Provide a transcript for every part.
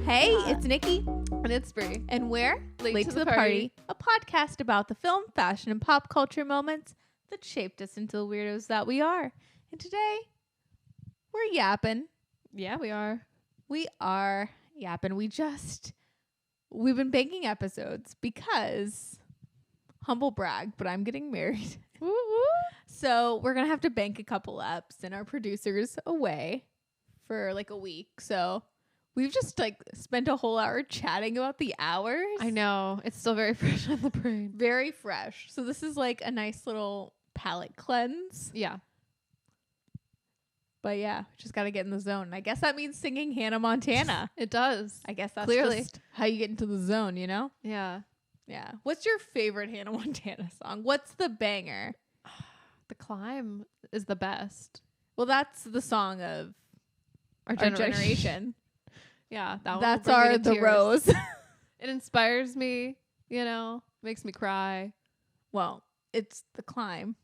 Hey, it's Nikki. And it's Brat. And we're Late to the Party. a podcast about the film, fashion, and pop culture moments that shaped us into the weirdos that we are. And today, we're yapping. Yeah, we are. We are yapping. We've been banking episodes because, humble brag, but I'm getting married. Woo woo. So we're going to have to bank a couple eps, and our producer's away for like a week. So we've just like spent a whole hour chatting about the hours. I know. It's still very fresh on the brain. Very fresh. So this is like a nice little palate cleanse. Yeah. But yeah, just got to get in the zone. I guess that means singing Hannah Montana. It does. I guess that's Clearly just how you get into the zone, you know? Yeah. Yeah. What's your favorite Hannah Montana song? What's the banger? The Climb is the best. Well, that's the song of Our our generation. Yeah. That That's one will bring me our to The tears. Rose. It inspires me, makes me cry. Well, it's the climb.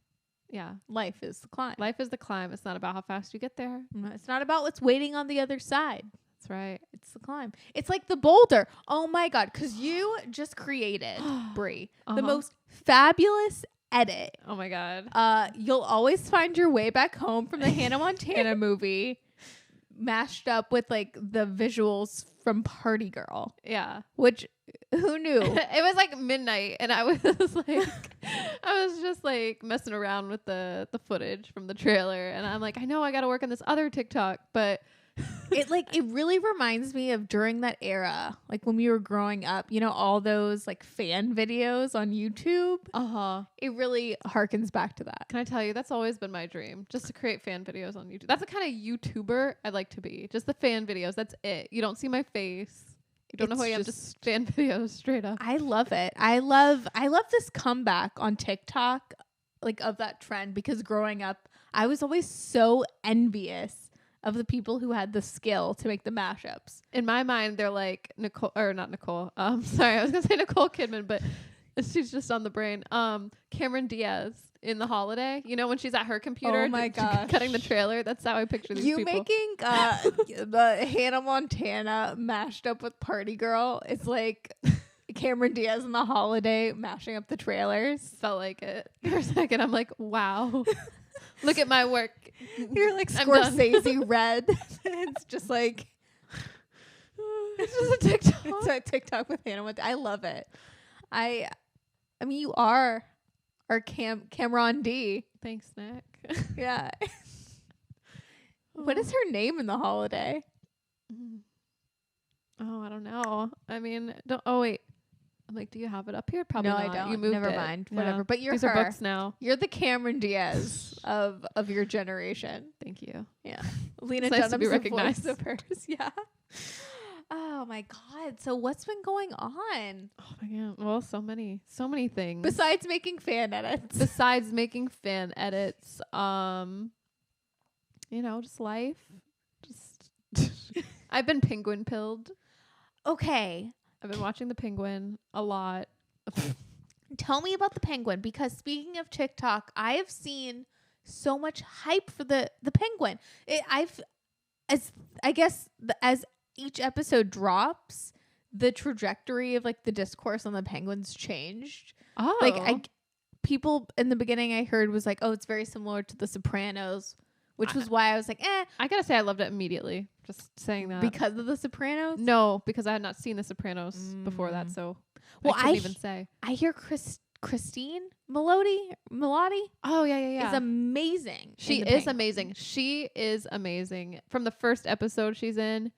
Yeah. Life is the climb. Life is the climb. It's not about how fast you get there. It's not about what's waiting on the other side. That's right. It's the climb. It's like the boulder. Oh my God. Because you just created, Brie, the most fabulous edit. Oh my God. You'll always find your way back home from the Hannah Montana movie mashed up with like the visuals from Party Girl, Yeah. which who knew? It was like midnight and I was just like messing around with the footage from the trailer, and I'm like, I know I got to work on this other TikTok, but it really reminds me of during that era, like when we were growing up, all those like fan videos on YouTube. It really harkens back to that. Can I tell you, that's always been my dream, just to create fan videos on YouTube. That's the kind of YouTuber I'd like to be. Just the fan videos. That's it. You don't see my face. You don't know who I am. Just fan videos straight up. I love it. I love this comeback on TikTok, like of that trend, because growing up, I was always so envious of the people who had the skill to make the mashups. In my mind, they're like Nicole, or not Nicole. Sorry, I was gonna say Nicole Kidman, but she's just on the brain. Cameron Diaz in The Holiday. You know, when she's at her computer, Oh my gosh, cutting the trailer. That's how I picture these people. Making the Hannah Montana mashed up with Party Girl. It's like Cameron Diaz in The Holiday mashing up the trailers. Felt like it for a second. I'm like, wow. Look at my work. You're like I'm done. Scorsese red. It's just like it's just a TikTok. It's a TikTok with Hannah Montana. I love it. I mean, you are our Cameron D. Thanks, Nick. Yeah. What is her name in The Holiday? Oh, I don't know. I mean, wait. I'm like, do you have it up here? Probably no, not. I don't. You moved Never it. mind. Yeah. Whatever. But you're These her. are books now. You're the Cameron Diaz of your generation. Thank you. Yeah. Lena It's nice to Dunham's be the recognized. voice of hers. Yeah. Oh my God. So what's been going on? Oh my God. Well, so many things. Besides making fan edits. Besides making fan edits, just life. Just I've been penguin pilled. Okay. I've been watching The Penguin a lot. Tell me about The Penguin, because speaking of TikTok, I have seen so much hype for the Penguin. As each episode drops, the trajectory of like the discourse on the Penguins changed. Oh, Like people in the beginning I heard was like, oh, it's very similar to The Sopranos, which was why I was like, I gotta say I loved it immediately. Just saying that. because of The Sopranos. No, because I had not seen The Sopranos before that, so Well, I couldn't even say. I hear Christine Melody Oh yeah. is amazing. She in The is Penguin. amazing. She is amazing. From the first episode she's in,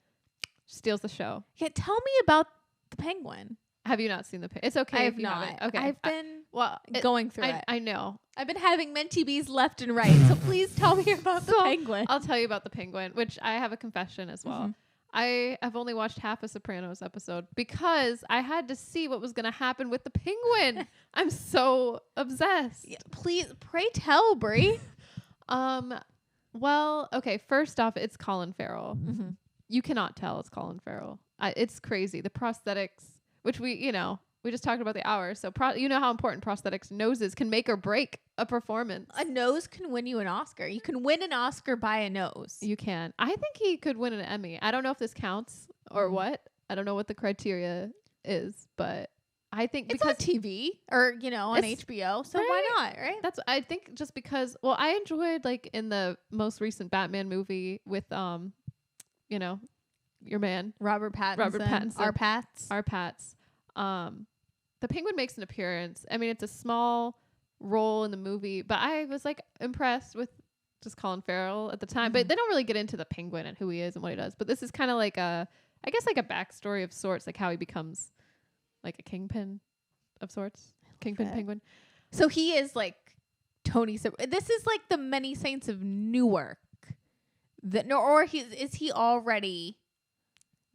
steals the show. Yeah, tell me about The Penguin. Have you not seen the? It's okay. I if have you not. haven't. Okay, I've been going through it. I know. I've been having Menti Bees left and right. So please tell me about The Penguin. I'll tell you about The Penguin, which I have a confession as well. Mm-hmm. I have only watched half a Sopranos episode because I had to see what was going to happen with the penguin. I'm so obsessed. Yeah, please, pray tell, Brie. Well, okay. First off, it's Colin Farrell. Mm-hmm. You cannot tell it's Colin Farrell. It's crazy. The prosthetics, which we just talked about the hours. So you know how important prosthetics, noses can make or break a performance. A nose can win you an Oscar. You can win an Oscar by a nose. You can. I think he could win an Emmy. I don't know if this counts or what. I don't know what the criteria is, but I think It's because on TV or, you know, on It's- HBO. So right. why not? Right. that's, I think just because, well, I enjoyed like in the most recent Batman movie with, you know, your man, Robert Pattinson. Our Pats. our Pats. The Penguin makes an appearance. I mean, it's a small role in the movie, but I was like impressed with just Colin Farrell at the time. But they don't really get into the Penguin and who he is and what he does. But this is kind of like I guess like a backstory of sorts, like how he becomes like a kingpin of sorts. Kingpin Penguin. So he is like Tony. This is like the Many Saints of Newark. Is he already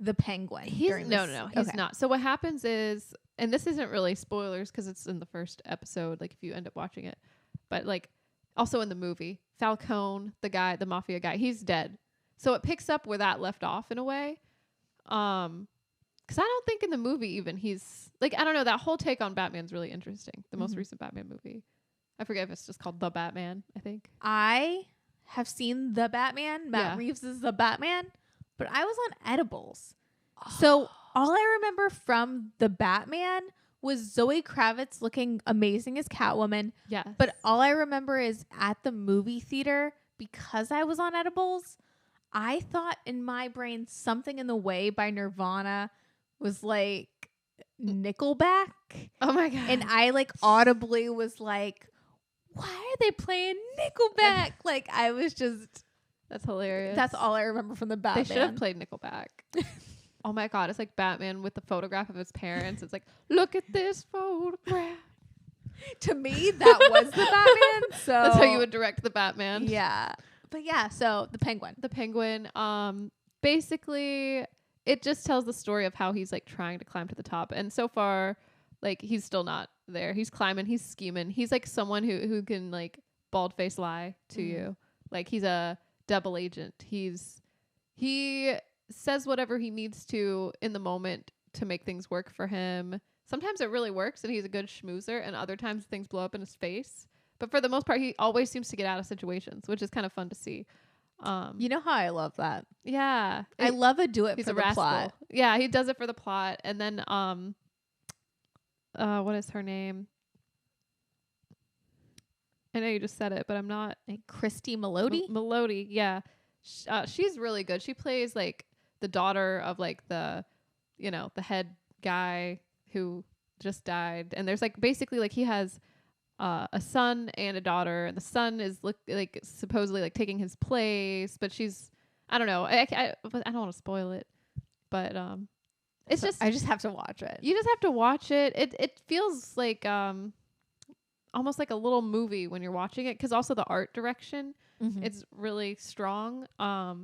the Penguin? No, he's not. So what happens is, and this isn't really spoilers because it's in the first episode, like if you end up watching it, but like also in the movie, Falcone, the mafia guy, he's dead. So it picks up where that left off in a way. Because I don't think in the movie even he's like, I don't know, that whole take on Batman's really interesting. The most recent Batman movie. I forget if it's just called The Batman, I think. I have seen The Batman. Matt Reeves is The Batman, but I was on edibles. So all I remember from The Batman was Zoe Kravitz looking amazing as Catwoman. Yes. But all I remember is at the movie theater, because I was on edibles, I thought in my brain Something in the Way by Nirvana was like Nickelback. Oh my God. And I like audibly was like, why are they playing Nickelback? Like I was just, that's hilarious. that's all I remember from the Batman. They should have played Nickelback. Oh my God. It's like Batman with the photograph of his parents. It's like, look at this photograph. To me, that was the Batman. So that's how you would direct the Batman. Yeah. But yeah, so the Penguin. The Penguin, basically it just tells the story of how he's like trying to climb to the top. And so far, like he's still not there. He's climbing, he's scheming. He's like someone who can like bald face lie to you. Like he's a double agent. He says whatever he needs to in the moment to make things work for him. Sometimes it really works and he's a good schmoozer, and other times things blow up in his face. But for the most part, he always seems to get out of situations, which is kind of fun to see. You know how I love that. Yeah. I love a do it He's for a the rascal. plot. Yeah, he does it for the plot. And then what is her name? I know you just said it, but I'm not. Like Christy Melody? Melody, yeah. She's really good. She plays like the daughter of like the head guy who just died. And there's like basically like he has a son and a daughter, and the son is like supposedly like taking his place, but she's, I don't know. I don't want to spoil it, but it's just, I just have to watch it. you just have to watch it. It feels like almost like a little movie when you're watching it, because also the art direction, it's really strong,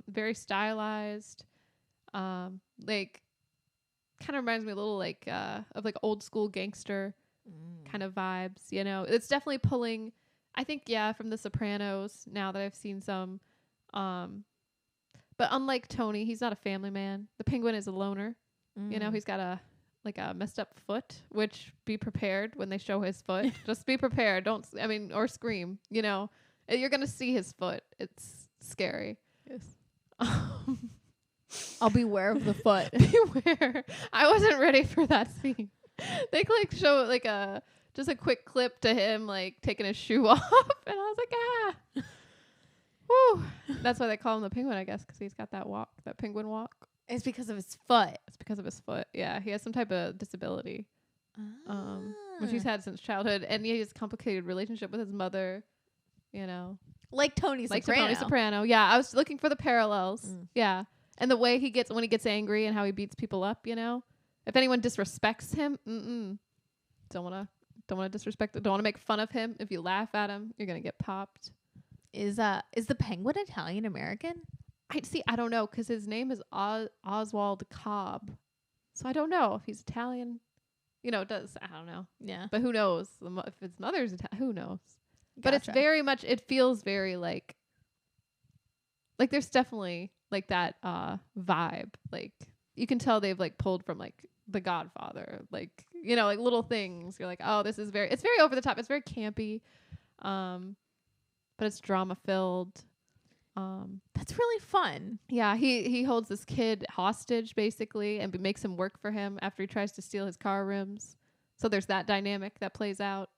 very stylized, like kind of reminds me a little like of like old school gangster kind of vibes, you know. It's definitely pulling, I think, from The Sopranos, now that I've seen some. But unlike Tony, he's not a family man. The Penguin is a loner. You know, he's got a messed up foot, which be prepared when they show his foot. Just be prepared. Or scream, you know. You're going to see his foot. It's scary. Yes. I'll beware of the foot. Beware. I wasn't ready for that scene. They like show like just a quick clip to him like taking his shoe off, and I was like, woo. That's why they call him the Penguin, I guess, because he's got that penguin walk. It's because of his foot. It's because of his foot. Yeah, he has some type of disability, which he's had since childhood, and he has a complicated relationship with his mother. You know, like Tony Soprano. Yeah, I was looking for the parallels. Yeah, and the way when he gets angry and how he beats people up. You know. If anyone disrespects him, don't want to disrespect. Don't want to make fun of him. If you laugh at him, you're gonna get popped. Is the Penguin Italian American? I don't know, because his name is Oswald Cobb, so I don't know if he's Italian. You know, I don't know. Yeah, but who knows? If his mother's Italian, who knows? Gotcha. But it's very much. It feels very like there's definitely like that vibe. Like you can tell they've like pulled from like The Godfather, like, you know, like little things. You're like, oh, it's very over the top. It's very campy, but it's drama filled. That's really fun. Yeah, he holds this kid hostage basically and makes him work for him after he tries to steal his car rims. So there's that dynamic that plays out.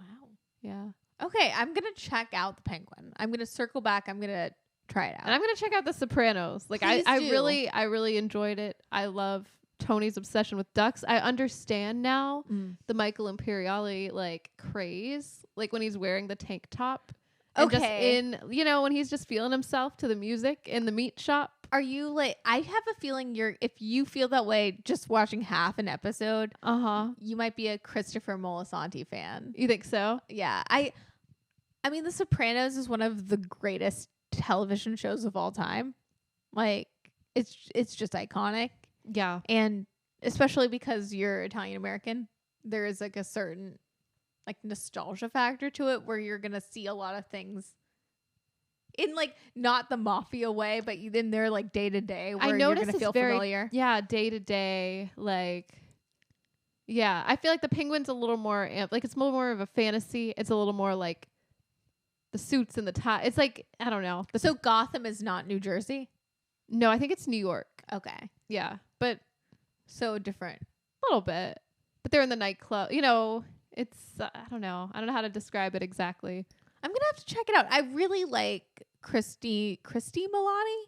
Wow. Yeah. Okay, I'm going to check out The Penguin. I'm going to circle back. I'm going to try it out. And I'm going to check out The Sopranos. Like I do. really enjoyed it. I love Tony's obsession with ducks. I understand now the Michael Imperiale like craze, like when he's wearing the tank top. And just in, when he's just feeling himself to the music in the meat shop. Are you like, I have a feeling if you feel that way just watching half an episode, you might be a Christopher Moltisanti fan. You think so? Yeah. I mean, The Sopranos is one of the greatest television shows of all time. Like, it's just iconic. Yeah. And especially because you're Italian American, there is like a certain like nostalgia factor to it where you're gonna see a lot of things in like not the mafia way, but in their like day to day where you're gonna feel familiar. Yeah, day to day. Like, yeah, I feel like The Penguin's a little more like it's more of a fantasy. It's a little more like the suits and the tie. It's like I don't know. So Gotham is not New Jersey? No, I think it's New York. Okay, yeah, but so different, a little bit. But they're in the nightclub. It's I don't know how to describe it exactly. I'm gonna have to check it out. I really like Christy Milani.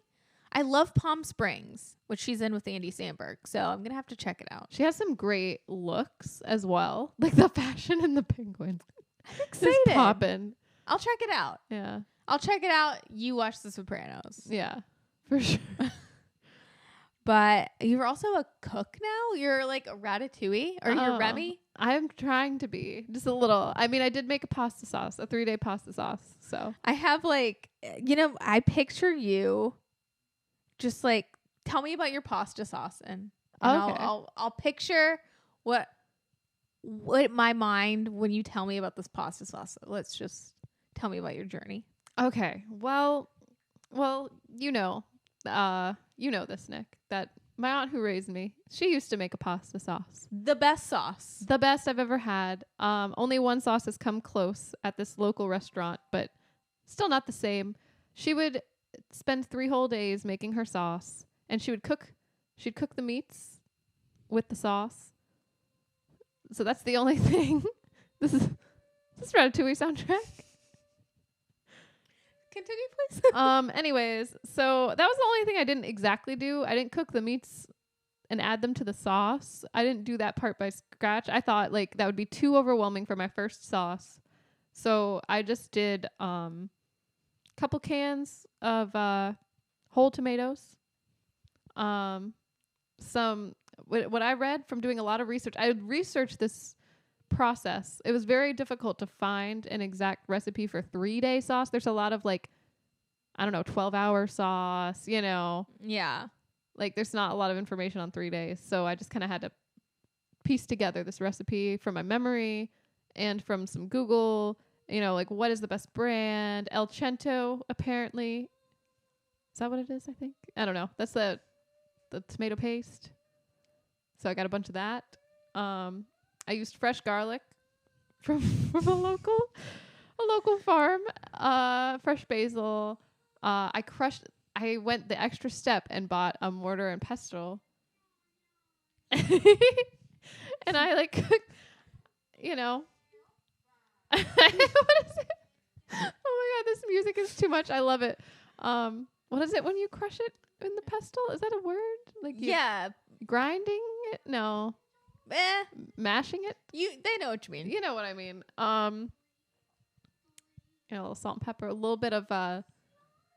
I love Palm Springs, which she's in with Andy Samberg. So I'm gonna have to check it out. She has some great looks as well, like the fashion in The Penguin. I'm excited. Just poppin'. I'll check it out. Yeah, I'll check it out. You watch The Sopranos. Yeah, for sure. But you're also a cook now? You're like a ratatouille? Or you're Remy? I'm trying to be. Just a little. I mean, I did make a pasta sauce, a 3-day pasta sauce. So I have like, I picture you just like, tell me about your pasta sauce. And okay. I'll picture what my mind when you tell me about this pasta sauce. Let's just tell me about your journey. Okay. Well, this, Nick, that my aunt who raised me, she used to make a pasta sauce. The best sauce. The best I've ever had. Only one sauce has come close at this local restaurant, but still not the same. She would spend 3 whole days making her sauce, and she'd cook the meats with the sauce. So that's the only thing. This is Ratatouille soundtrack. Continue, please. Anyways, so that was the only thing I didn't exactly do. I didn't cook the meats and add them to the sauce. I didn't do that part by scratch. I thought like that would be too overwhelming for my first sauce. So I just did couple cans of whole tomatoes. Some what I read from doing a lot of research. I researched this process. It was very difficult to find an exact recipe for 3-day sauce. There's a lot of 12-hour sauce, Yeah. Like there's not a lot of information on 3 days. So I just kind of had to piece together this recipe from my memory and from some Google, what is the best brand? El Cento, apparently. Is that what it is? I think. I don't know. That's the tomato paste. So I got a bunch of that. I used fresh garlic from a local farm, fresh basil. I went the extra step and bought a mortar and pestle. And I cooked, what is it? Oh my God, this music is too much. I love it. What is it when you crush it in the pestle? Is that a word? Yeah. Grinding it? No. Mashing it? They know what you mean. You know what I mean. A little salt and pepper, a little bit of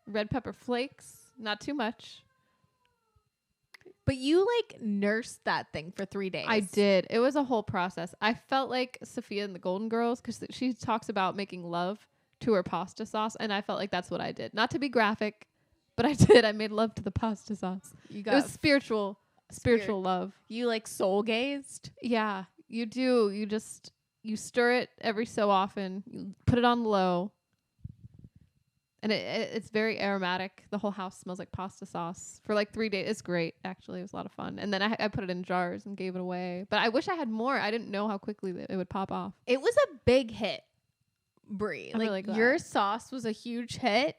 red pepper flakes, not too much. But you nursed that thing for 3 days. I did. It was a whole process. I felt like Sophia and the Golden Girls because she talks about making love to her pasta sauce, and I felt like that's what I did. Not to be graphic, but I did. I made love to the pasta sauce. It was spiritual love. You soul gazed? Yeah, you do. You stir it every so often. You put it on low. And it's very aromatic. The whole house smells like pasta sauce for 3 days. It's great, actually. It was a lot of fun. And then I put it in jars and gave it away. But I wish I had more. I didn't know how quickly it would pop off. It was a big hit, Brie. I'm really glad. Your sauce was a huge hit.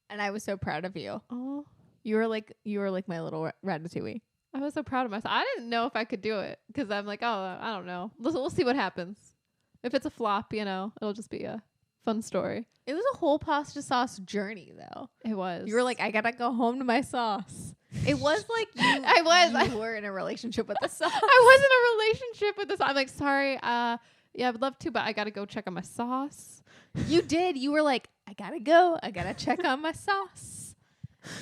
And I was so proud of you. Oh, You were like my little Ratatouille. I was so proud of myself. I didn't know if I could do it because I'm like, oh, I don't know. We'll see what happens. If it's a flop, it'll just be a fun story. It was a whole pasta sauce journey, though. It was. You were like, I gotta go home to my sauce. It was like you. You were in a relationship with the sauce. I was in a relationship with this. I'm like, sorry. Yeah, I would love to, but I gotta go check on my sauce. You did. You were like, I gotta go. I gotta check on my sauce.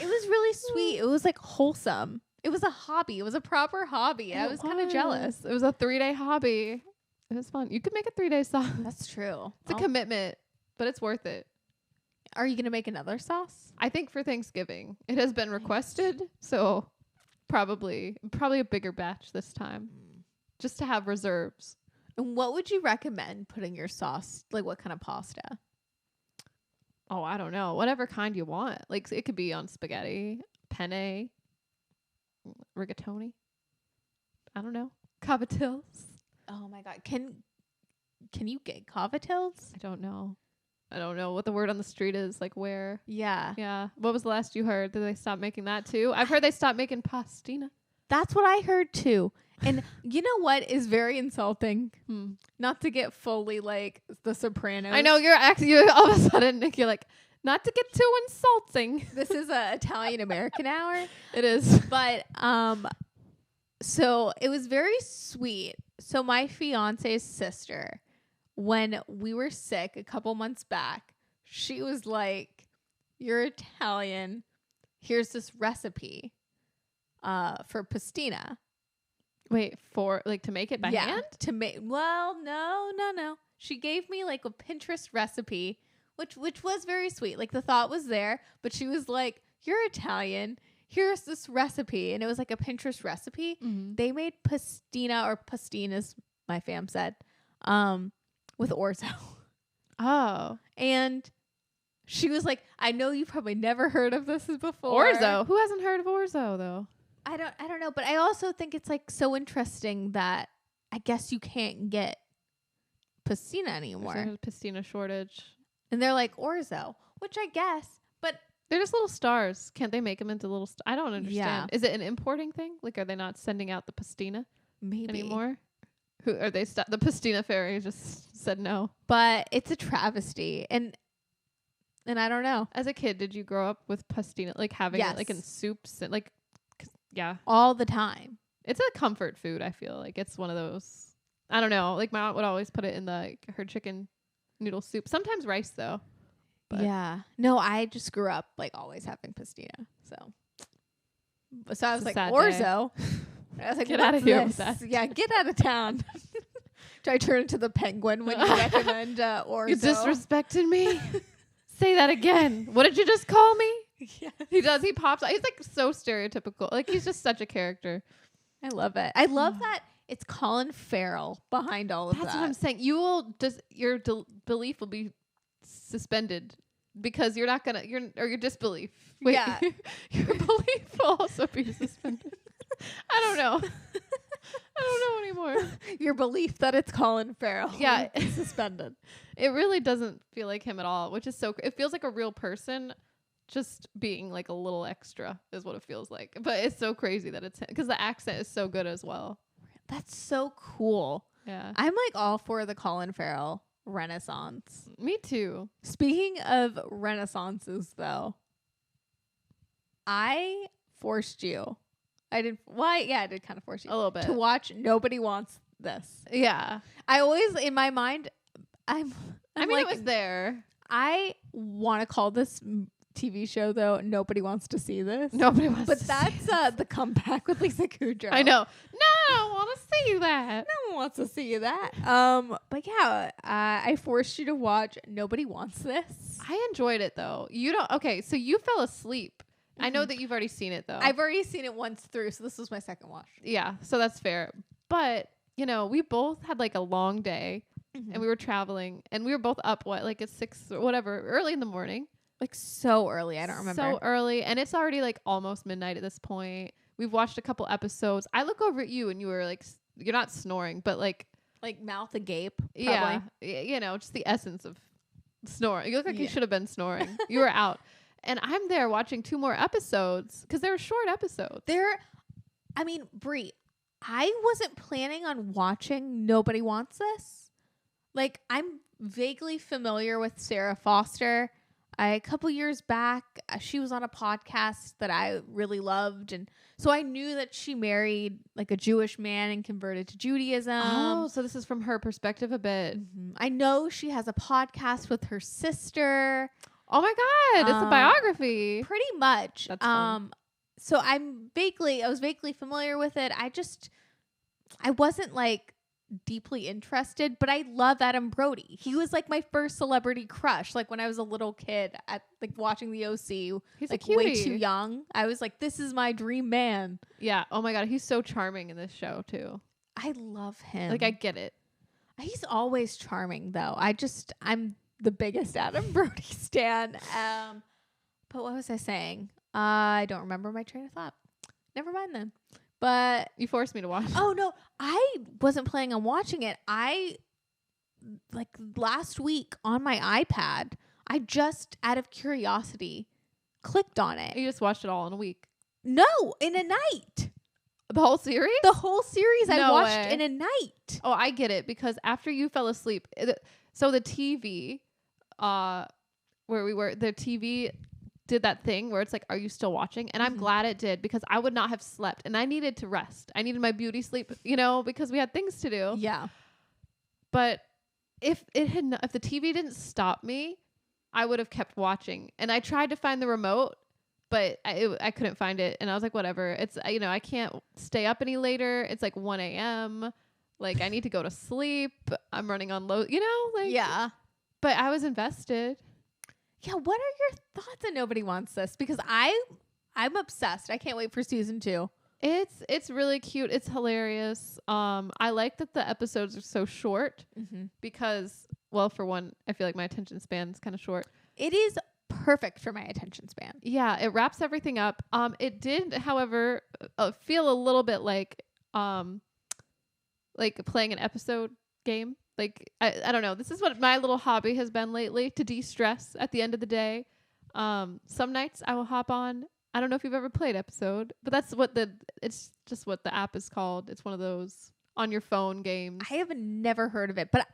It was really sweet. It was like wholesome. It was a hobby. It was a proper hobby. I was kind of jealous. It was a 3-day hobby. It was fun. You could make a 3-day sauce. That's true. It's a commitment, but it's worth it. Are you gonna make another sauce? I think for Thanksgiving. It has been requested, so probably a bigger batch this time, just to have reserves. And what would you recommend putting your sauce? Like what kind of pasta? Oh, I don't know. Whatever kind you want. Like it could be on spaghetti, penne, rigatoni. I don't know. Cavatells. Oh my god. Can you get cavatells? I don't know what the word on the street is. Like where? Yeah. Yeah. What was the last you heard? Did they stop making that too? I've heard they stopped making pastina. That's what I heard too. And you know what is very insulting? Not to get fully like The Sopranos. I know you all of a sudden, Nick, you're like, not to get too insulting. This is a Italian American hour. It is. But so it was very sweet. So my fiance's sister, when we were sick a couple months back, she was like, "You're Italian. Here's this recipe for pastina." Wait, for like to make it by hand? To make no. She gave me like a Pinterest recipe, which was very sweet. Like the thought was there, but she was like, "You're Italian. Here's this recipe." And it was like a Pinterest recipe. Mm-hmm. They made pastina or pastine, as my fam said, with orzo. Oh. And she was like, "I know you probably never heard of this before." Orzo. Who hasn't heard of orzo though? I don't know, but I also think it's like so interesting that I guess you can't get pastina anymore. There's a pastina shortage. And they're like orzo, which I guess, but they're just little stars. Can't they make them into little I don't understand. Yeah. Is it an importing thing? Like, are they not sending out the pastina maybe anymore? Who are they? The pastina fairy just said no. But it's a travesty, and I don't know. As a kid, did you grow up with pastina, like having it like in soups and like? Yeah, all the time. It's a comfort food. I feel like it's one of those. I don't know. Like my aunt would always put it in her chicken noodle soup. Sometimes rice though. But yeah. No, I just grew up like always having pastina. So I was like orzo. I was like, get out of here with that. Yeah, get out of town. Do I turn into the penguin when you recommend orzo? You disrespected me. Say that again. What did you just call me? Yeah, he does. He pops out. He's like so stereotypical. Like he's just such a character. I love it. I love that it's Colin Farrell behind all of that. That's what I'm saying. You will just your belief will be suspended because you're not gonna your disbelief. Wait, yeah, your belief will also be suspended. I don't know. I don't know anymore. Your belief that it's Colin Farrell. Yeah, suspended. It really doesn't feel like him at all, which is so. It feels like a real person. Just being like a little extra is what it feels like. But it's so crazy that it's him because the accent is so good as well. That's so cool. Yeah. I'm like all for the Colin Farrell renaissance. Me too. Speaking of renaissances though, I forced you. I did. Why? Yeah, I did kind of force you. A little bit. To watch Nobody Wants This. Yeah. I always, in my mind, I mean, like, it was there. I want to call this TV show though Nobody Wants to See This. Nobody wants but to that's see this. The comeback with Lisa Kudrow. I know. No, I don't want to see that. No one wants to see that. But yeah, I forced you to watch Nobody Wants This. I enjoyed it though. You don't. Okay, so you fell asleep. I know that you've already seen it though. I've already seen it once through, so this was my second watch. Yeah, so that's fair. But we both had like a long day, and we were traveling, and we were both up like at 6 or whatever, early in the morning. Like so early, I don't remember. So early, and it's already like almost midnight at this point. We've watched a couple episodes. I look over at you, and you were like, you're not snoring, but like mouth agape. Probably. Yeah, just the essence of snoring. You look like you should have been snoring. You were out, And I'm there watching 2 more episodes because they're short episodes. Brie, I wasn't planning on watching Nobody Wants This. Like, I'm vaguely familiar with Sarah Foster. A couple years back, she was on a podcast that I really loved. And so I knew that she married like a Jewish man and converted to Judaism. Oh, so this is from her perspective a bit. Mm-hmm. I know she has a podcast with her sister. Oh my God, it's a biography. Pretty much. That's fun. So I was vaguely familiar with it. I wasn't like deeply interested, but I love Adam Brody. He was like my first celebrity crush. Like when I was a little kid at like watching the OC, he's like a cutie. way too young. I was like, this is my dream man. Yeah. Oh my God, he's so charming in this show too. I love him. Like I get it. He's always charming though. I'm the biggest Adam Brody stan. But what was I saying? I don't remember my train of thought. Never mind then. But you forced me to watch. Oh no, I wasn't planning on watching it. Like last week on my iPad, I just out of curiosity clicked on it. You just watched it all in a week? No, in a night. The whole series? The whole series I watched way. in a night. Oh, I get it because after you fell asleep, so the TV, where we were, the TV did that thing where it's like, are you still watching? And I'm glad it did because I would not have slept and I needed to rest. I needed my beauty sleep, because we had things to do. Yeah. But if the TV didn't stop me, I would have kept watching. And I tried to find the remote, but I couldn't find it. And I was like, whatever. It's, I can't stay up any later. It's like 1 a.m. Like I need to go to sleep. I'm running on low, yeah. But I was invested. Yeah, what are your thoughts on Nobody Wants This? Because I'm obsessed. I can't wait for season 2. It's really cute. It's hilarious. I like that the episodes are so short because, well, for one, I feel like my attention span is kind of short. It is perfect for my attention span. Yeah, it wraps everything up. It did, however, feel a little bit like playing an episode game. Like, I don't know. This is what my little hobby has been lately to de-stress at the end of the day. Some nights I will hop on. I don't know if you've ever played Episode, but it's just what the app is called. It's one of those on your phone games. I have never heard of it, but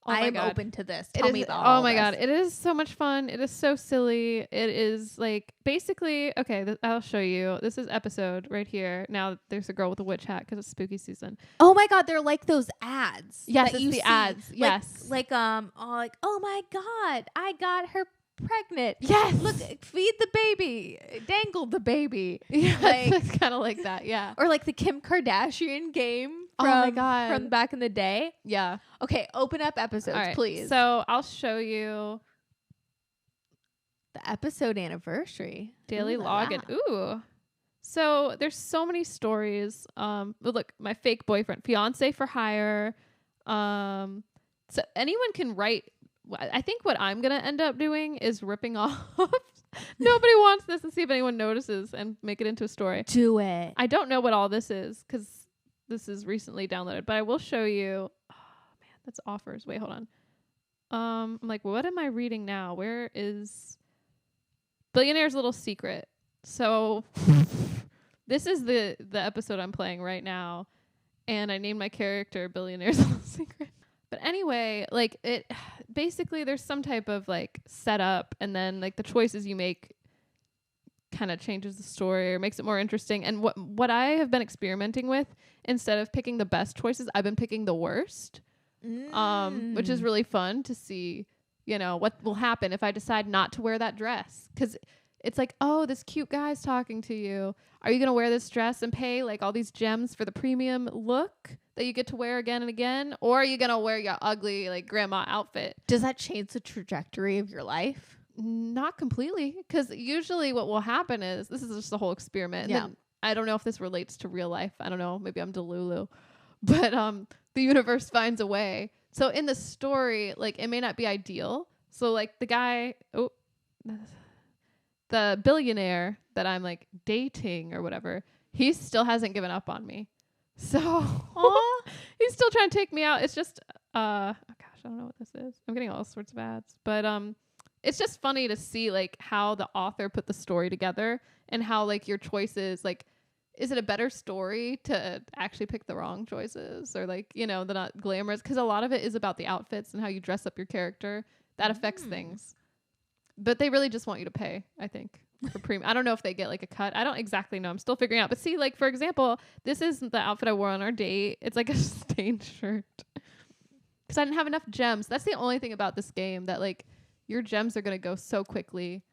I am open to this. Tell me about Oh my God. It is so much fun. It is so silly. It is like basically, okay, I'll show you. This is Episode right here. Now there's a girl with a witch hat because it's spooky season. Oh my God. They're like those ads. Yes, it's the ads. Yes. Like, oh my God, I got her pregnant. Yes. Look, feed the baby. Dangle the baby. Yeah. Like, it's kind of like that. Yeah. Or like the Kim Kardashian game. Oh my God. From back in the day. Yeah. Okay, open up Episodes, right, please. So I'll show you the episode anniversary. Daily login. Ooh. So there's so many stories. Look, my fake boyfriend, fiance for hire. So anyone can write. I think what I'm going to end up doing is ripping off Nobody Wants This and see if anyone notices and make it into a story. Do it. I don't know what all this is because this is recently downloaded, but I will show you. Oh man, that's offers. Wait, hold on. I'm like, what am I reading now? Where is Billionaire's Little Secret? So this is the episode I'm playing right now, and I named my character Billionaire's Little Secret. But anyway, like it basically there's some type of like setup, and then like the choices you make kind of changes the story or makes it more interesting. And what I have been experimenting with, instead of picking the best choices, I've been picking the worst. Which is really fun to see, what will happen if I decide not to wear that dress. Because it's like, oh, this cute guy's talking to you. Are you going to wear this dress and pay like all these gems for the premium look that you get to wear again and again? Or are you going to wear your ugly like grandma outfit? Does that change the trajectory of your life? Not completely. Because usually what will happen is, this is just a whole experiment. Yeah. And I don't know if this relates to real life. I don't know. Maybe I'm Delulu. But the universe finds a way. So in the story, like it may not be ideal. So like the guy, the billionaire that I'm like dating or whatever, he still hasn't given up on me. So he's still trying to take me out. It's just, oh gosh, I don't know what this is. I'm getting all sorts of ads. But it's just funny to see like how the author put the story together and how like your choices, like, is it a better story to actually pick the wrong choices or like, you know, the not glamorous? Because a lot of it is about the outfits and how you dress up your character. That affects things. But they really just want you to pay, I think, for premium. I don't know if they get like a cut. I don't exactly know. I'm still figuring out. But see, like, for example, this is the outfit I wore on our date. It's like a stained shirt. Because I didn't have enough gems. That's the only thing about this game, that like your gems are going to go so quickly.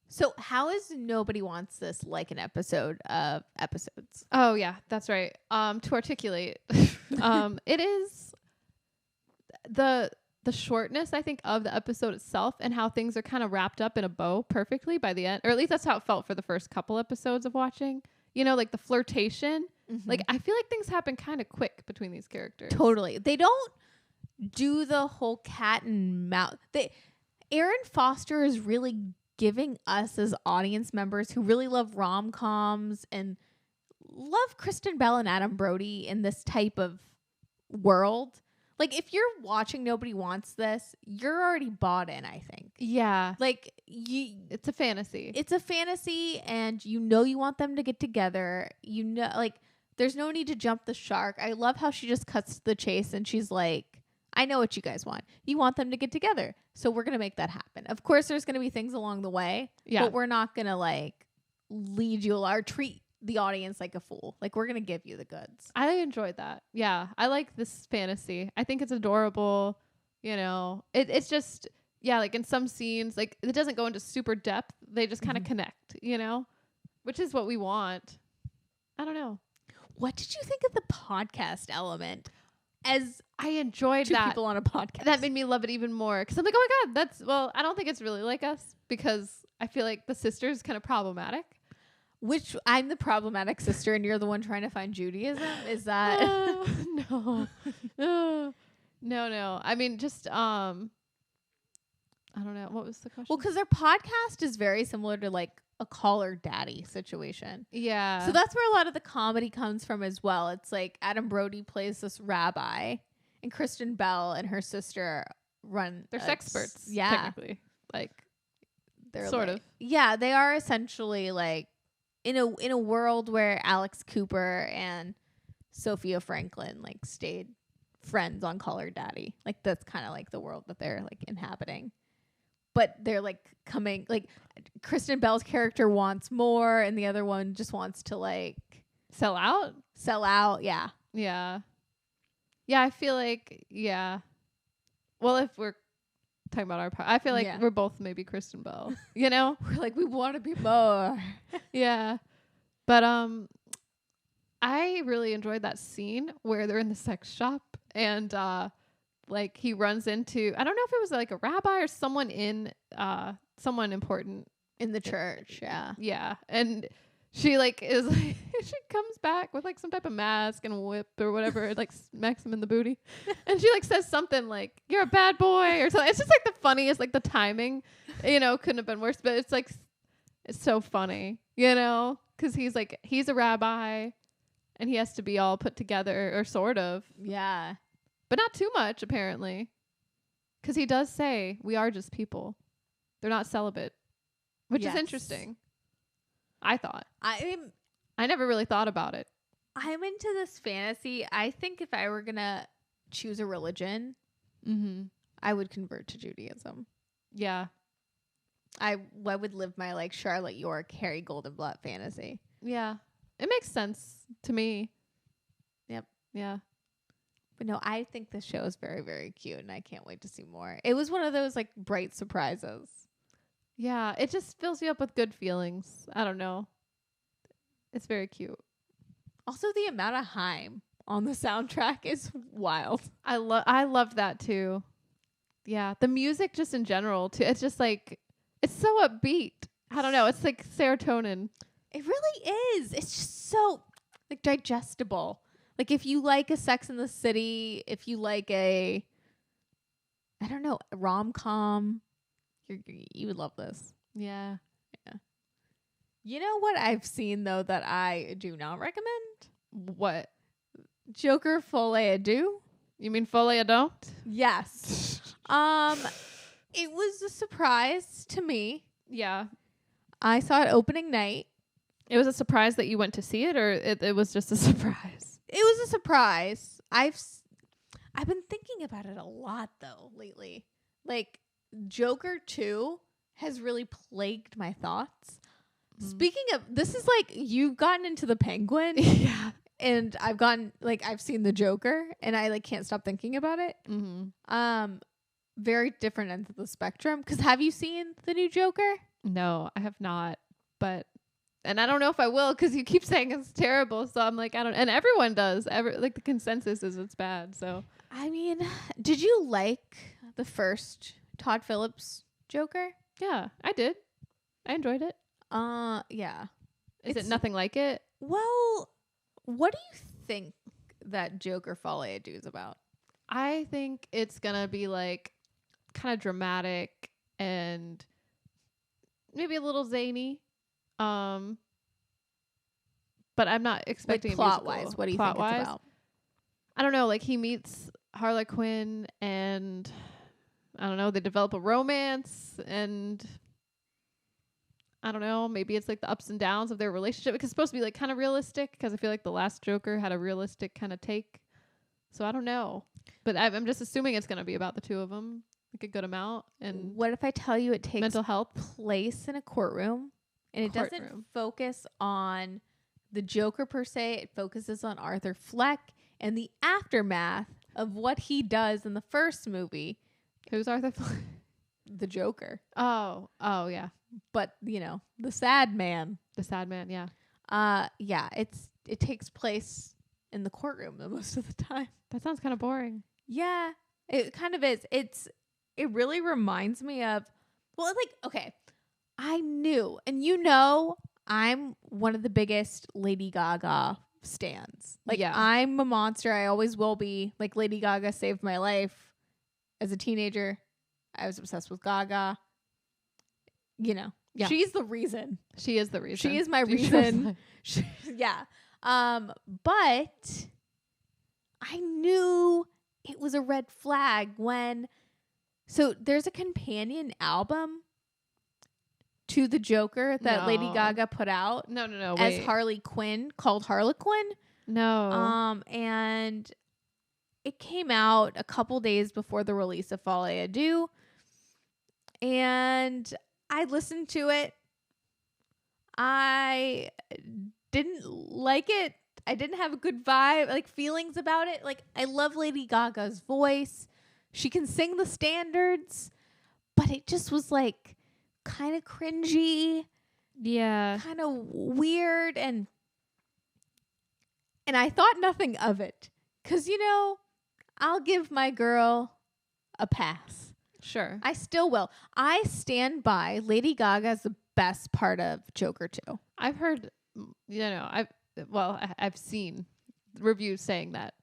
So how is Nobody Wants This like an episode of episodes? Oh, yeah, that's right. To articulate, it is the shortness, I think, of the episode itself and how things are kind of wrapped up in a bow perfectly by the end. Or at least that's how it felt for the first couple episodes of watching. You know, like the flirtation. Like, I feel like things happen kind of quick between these characters. Totally. They don't do the whole cat and mouse. Aaron Foster is really giving us as audience members who really love rom-coms and love Kristen Bell and Adam Brody in this type of world. Like, if you're watching Nobody Wants This, you're already bought in, I think. Yeah. Like, it's a fantasy. It's a fantasy, and you know you want them to get together. You know, like, there's no need to jump the shark. I love how she just cuts to the chase, and she's like, I know what you guys want. You want them to get together. So we're going to make that happen. Of course, there's going to be things along the way. Yeah. But we're not going to, like, lead you or treat the audience like a fool. Like, we're going to give you the goods. I enjoyed that. Yeah. I like this fantasy. I think it's adorable. You know, it's just, yeah, like in some scenes, like it doesn't go into super depth. They just kind of connect, you know, which is what we want. I don't know. What did you think of the podcast element? As I enjoyed two that. People on a podcast. That made me love it even more. Because I'm like, oh my God, I don't think it's really like us, because I feel like the sister is kind of problematic. Which I'm the problematic sister and you're the one trying to find Judaism? Is that? No. No. I mean, just, I don't know. What was the question? Well, because their podcast is very similar to like a Call Her Daddy situation. Yeah. So that's where a lot of the comedy comes from as well. It's like Adam Brody plays this rabbi and Kristen Bell and her sister run. They're sexperts. Yeah. Technically. Like, they're sort of. Yeah. They are essentially like in a world where Alex Cooper and Sophia Franklin like stayed friends on Call Her Daddy. Like, that's kind of like the world that they're like inhabiting. But they're like coming, like Kristen Bell's character wants more and the other one just wants to like sell out. Yeah. Yeah. Yeah. I feel like, yeah. Well, if we're talking about our part, I feel like we're both maybe Kristen Bell, you know? We're like, we want to be more. Yeah. But, I really enjoyed that scene where they're in the sex shop and, like he runs into, I don't know if it was like a rabbi or someone someone important in the church. Yeah. Yeah. And she like is like, she comes back with like some type of mask and whip or whatever, like smacks him in the booty. And she like says something like, you're a bad boy or something. It's just like the funniest, like the timing, you know, couldn't have been worse, but it's like, it's so funny, you know, cause he's a rabbi and he has to be all put together or sort of. Yeah. But not too much, apparently. Because he does say, we are just people. They're not celibate. Which is interesting. I thought. I never really thought about it. I'm into this fantasy. I think if I were going to choose a religion, I would convert to Judaism. Yeah. I would live my like Charlotte York, Harry Goldenblatt fantasy. Yeah. It makes sense to me. Yep. Yeah. But no, I think this show is very, very cute, and I can't wait to see more. It was one of those like bright surprises. Yeah, it just fills you up with good feelings. I don't know. It's very cute. Also, the amount of Haim on the soundtrack is wild. I loved that too. Yeah, the music just in general too. It's just like, it's so upbeat. I don't know. It's like serotonin. It really is. It's just so like digestible. Like, if you like a Sex and the City, if you like a rom-com, you would love this. Yeah. Yeah. You know what I've seen, though, that I do not recommend? What? Joker Folie à Deux. You mean Folie à Deux? Yes. It was a surprise to me. Yeah. I saw it opening night. It was a surprise that you went to see it, or it was just a surprise? It was a surprise. I've been thinking about it a lot though lately. Like Joker 2 has really plagued my thoughts. Speaking of, this is like you've gotten into the Penguin. Yeah. And I've seen the Joker and I like can't stop thinking about it. Mm-hmm. Very different ends of the spectrum. Cause have you seen the new Joker? No, I have not, and I don't know if I will, because you keep saying it's terrible. So I'm like, I don't, and everyone does. Like the consensus is it's bad. So I mean, did you like the first Todd Phillips Joker? yeah, I did. I enjoyed it. Yeah. Is it nothing like it? Well, what do you think that Joker Folie à Deux is about? I think it's gonna be like kind of dramatic and maybe a little zany. But I'm not expecting like plot wise. What do you think it's about? I don't know. Like he meets Harley Quinn, and I don't know. They develop a romance, and I don't know. Maybe it's like the ups and downs of their relationship. Because it's supposed to be like kind of realistic. Because I feel like the last Joker had a realistic kind of take. So I don't know. But I'm just assuming it's gonna be about the two of them, like a good amount. And what if I tell you it takes mental health place in a courtroom, and it doesn't focus on the Joker per se? It focuses on Arthur Fleck and the aftermath of what he does in the first movie. Who's Arthur Fleck? The Joker. Oh, yeah. But you know, the sad man. The sad man. Yeah. Yeah. It takes place in the courtroom the most of the time. That sounds kind of boring. Yeah, it kind of is. It really reminds me of, well, like, okay, I knew, and you know, I'm one of the biggest Lady Gaga stans. Like, yeah. I'm a monster. I always will be. Like, Lady Gaga saved my life as a teenager. I was obsessed with Gaga. You know, yeah. She's the reason. She is the reason. She is my reason. Yeah. But I knew it was a red flag when, so there's a companion album to the Joker that Lady Gaga put out. No, as Harley Quinn, called Harlequin. No. And it came out a couple days before the release of Folie à Deux. And I listened to it. I didn't like it. I didn't have a good vibe, like feelings about it. Like, I love Lady Gaga's voice. She can sing the standards, but it just was like kind of cringy. Yeah. Kind of weird. And I thought nothing of it. 'Cause, you know, I'll give my girl a pass. Sure. I still will. I stand by Lady Gaga as the best part of Joker 2. I've heard, I've seen reviews saying that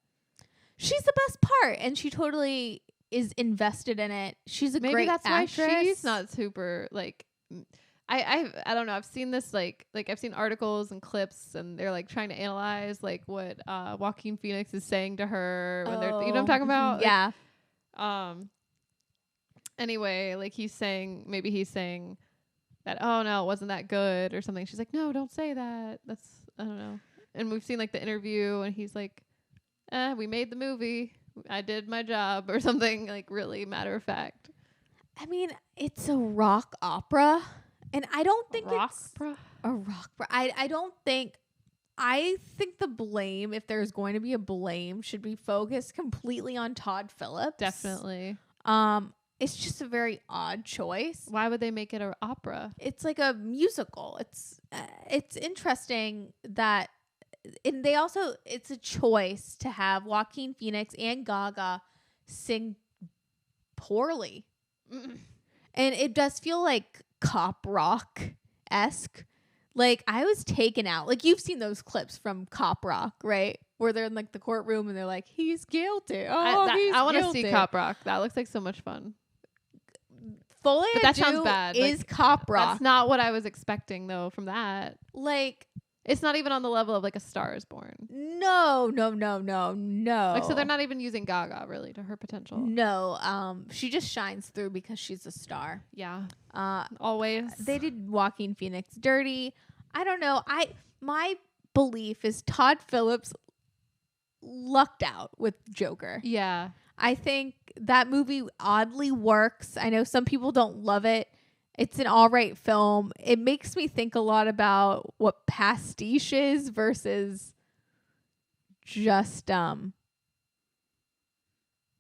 she's the best part, and she totally is invested in it. She's a great actress. Maybe that's why she's not super like. I don't know. I've seen this like I've seen articles and clips, and they're like trying to analyze like what Joaquin Phoenix is saying to her when they're, you know what I'm talking about? Yeah. Anyway, like he's saying that, oh no, it wasn't that good or something. She's like, no, don't say that. I don't know. And we've seen like the interview, and he's like, we made the movie. I did my job or something, like really matter of fact. I mean, it's a rock opera, and I don't think it's a rock opera. I think the blame, if there's going to be a blame, should be focused completely on Todd Phillips. Definitely. It's just a very odd choice. Why would they make it an opera? It's like a musical. It's interesting that, and it's a choice to have Joaquin Phoenix and Gaga sing poorly. Mm. And it does feel like cop rock-esque. Like, I was taken out. Like, you've seen those clips from Cop Rock, right? Where they're in like the courtroom and they're like, he's guilty. I want to see Cop Rock. That looks like so much fun. Folie à Deux sounds bad. Is like, Cop Rock. That's not what I was expecting though from that. Like, It's not even on the level of like A Star Is Born. No. Like, so they're not even using Gaga really to her potential. No. She just shines through because she's a star. Yeah. Uh, Always. They did Joaquin Phoenix dirty. I don't know. My belief is Todd Phillips lucked out with Joker. Yeah. I think that movie oddly works. I know some people don't love it. It's an all right film. It makes me think a lot about what pastiche is versus just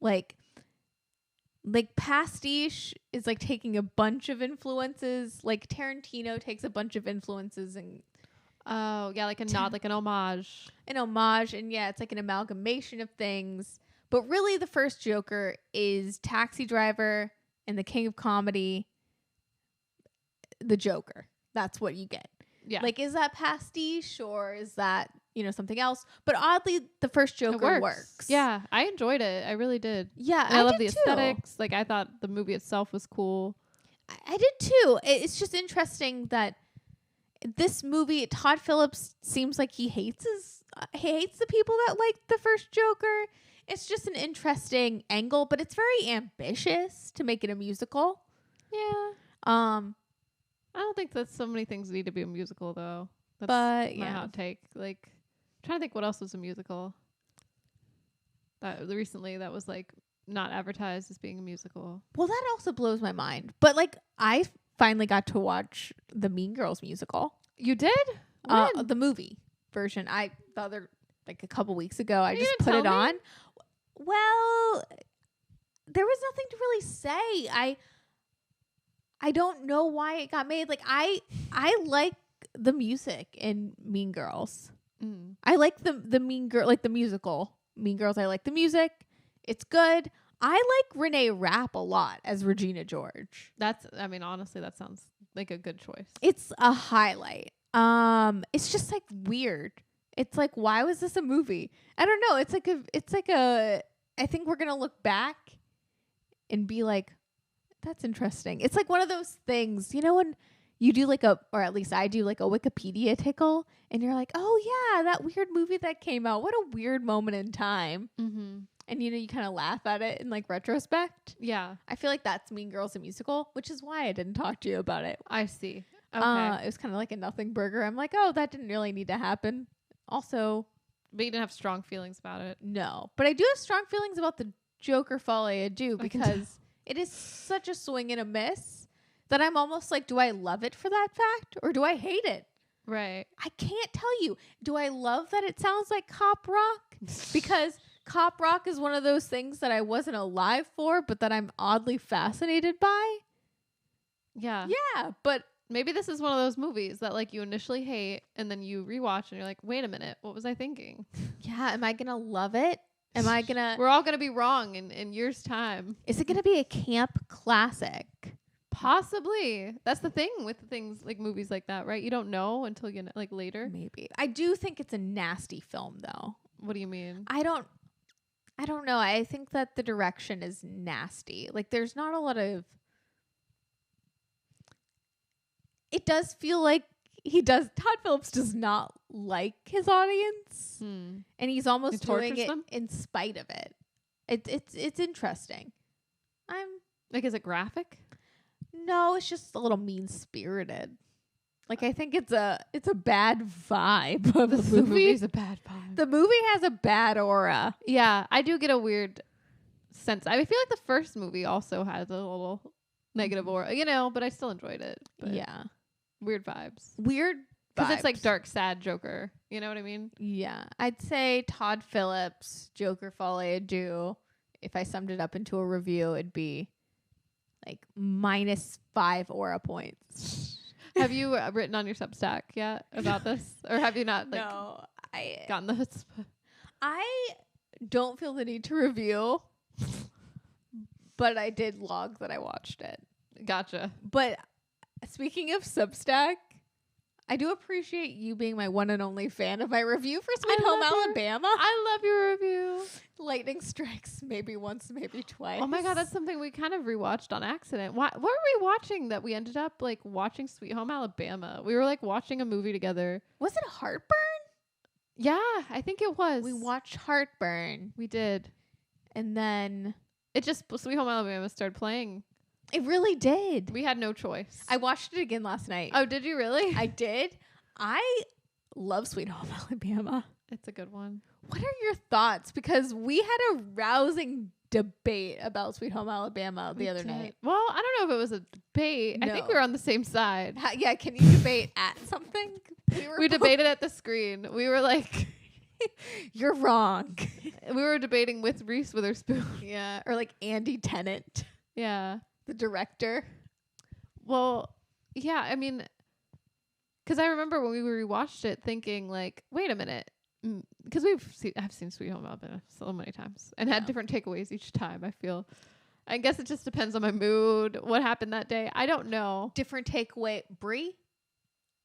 like pastiche is like taking a bunch of influences. Like Tarantino takes a bunch of influences and oh yeah, like a nod, like an homage. And yeah, it's like an amalgamation of things. But really the first Joker is Taxi Driver and The King of Comedy, the Joker. That's what you get. Yeah. Like, is that pastiche or is that, something else? But oddly, the first Joker works. Yeah, I enjoyed it. I really did. Yeah, And I love the too. aesthetics. Like, I thought the movie itself was cool. I did too. It's just interesting that this movie, Todd Phillips seems like he hates the people that like the first Joker. It's just an interesting angle, but it's very ambitious to make it a musical. Yeah. I don't think that so many things need to be a musical though. That's my hot take. Like, I'm trying to think what else was a musical that recently that was like not advertised as being a musical. Well, that also blows my mind. But like, I finally got to watch the Mean Girls musical. You did? The movie version. Like a couple weeks ago, I just put it on. Well, there was nothing to really say. I don't know why it got made. Like I like the music in Mean Girls. I like the Mean Girl, like the musical Mean Girls. I like the music. It's good. I like Renee Rapp a lot as Regina George. Honestly, that sounds like a good choice. It's a highlight. It's just like weird. It's like, why was this a movie? I don't know. I think we're going to look back and be like, that's interesting. It's like one of those things, when you do or at least I do like a Wikipedia tickle and you're like, oh yeah, that weird movie that came out. What a weird moment in time. Mm-hmm. And you kind of laugh at it in like retrospect. Yeah. I feel like that's Mean Girls the musical, which is why I didn't talk to you about it. I see. Okay. It was kind of like a nothing burger. I'm like, oh, that didn't really need to happen. Also, but you didn't have strong feelings about it. No, but I do have strong feelings about the Joker Folie because it is such a swing and a miss that I'm almost like, do I love it for that fact or do I hate it? Right. I can't tell you. Do I love that it sounds like cop rock? Because cop rock is one of those things that I wasn't alive for, but that I'm oddly fascinated by. Yeah. Yeah, but maybe this is one of those movies that like you initially hate and then you rewatch and you're like, wait a minute, what was I thinking? Yeah, am I going to love it? We're all going to be wrong in years' time. Is it going to be a camp classic? Possibly. That's the thing with things like movies like that, right? You don't know until you like later. Maybe. I do think it's a nasty film though. What do you mean? I don't know. I think that the direction is nasty. Like there's not a lot of, it does feel like Todd Phillips does not like his audience. And he's almost doing it in spite of it. It's interesting. Is it graphic? No, it's just a little mean-spirited. Like I think it's a bad vibe of the movie. The movie's a bad vibe. The movie has a bad aura. Yeah, I do get a weird sense. I feel like the first movie also has a little negative aura, but I still enjoyed it. But yeah. Weird vibes. Because it's like dark, sad Joker. You know what I mean? Yeah. I'd say Todd Phillips, Joker Folie Deux. If I summed it up into a review, it'd be like -5 aura points. Have you written on your Substack yet about this? Or have you not no, gotten those? I don't feel the need to review, but I did log that I watched it. Gotcha. But speaking of Substack, I do appreciate you being my one and only fan of my review for Sweet Home Alabama. I love your review. Lightning strikes maybe once, maybe twice. Oh my God, that's something we kind of rewatched on accident. What were we watching that we ended up like watching Sweet Home Alabama? We were like watching a movie together. Was it Heartburn? Yeah, I think it was. We watched Heartburn. We did. And then It just Sweet Home Alabama started playing. it really did. We had no choice. I watched it again last night. Oh, did you really? I did. I love Sweet Home Alabama. It's a good one. What are your thoughts? Because we had a rousing debate about Sweet Home Alabama the other night. Well, I don't know if it was a debate. I think we were on the same side. Yeah, can you debate at something? We debated at the screen. We were like, you're wrong. we were debating with Reese Witherspoon. Yeah, or like Andy Tennant, Yeah. the director. Well, yeah, I mean, because I remember when we rewatched it thinking like, wait a minute. Because I've seen Sweet Home Alabama so many times and had different takeaways each time. I guess it just depends on my mood, what happened that day. I don't know. Different takeaway. Brie,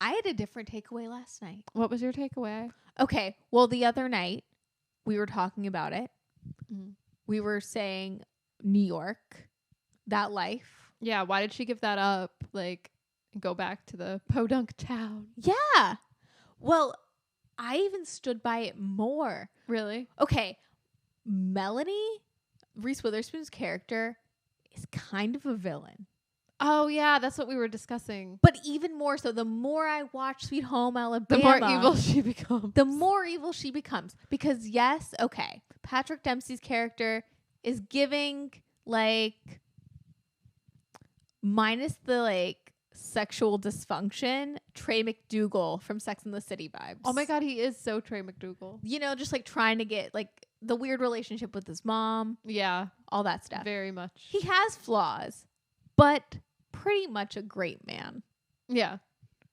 I had a different takeaway last night. What was your takeaway? Okay, well, the other night we were talking about it. Mm. We were saying New York, that life. Yeah, why did she give that up? Like, and go back to the podunk town. Yeah. Well, I even stood by it more. Really? Okay, Melanie, Reese Witherspoon's character, is kind of a villain. Oh, yeah, that's what we were discussing. But even more so, the more I watch Sweet Home Alabama, The more evil she becomes. The more evil she becomes. Because yes, okay, Patrick Dempsey's character is giving like minus the like sexual dysfunction, Trey McDougal from Sex and the City vibes. Oh my God, he is so Trey McDougal. You know, just like trying to get like the weird relationship with his mom, Yeah, all that stuff. very much. He has flaws, but pretty much a great man. Yeah,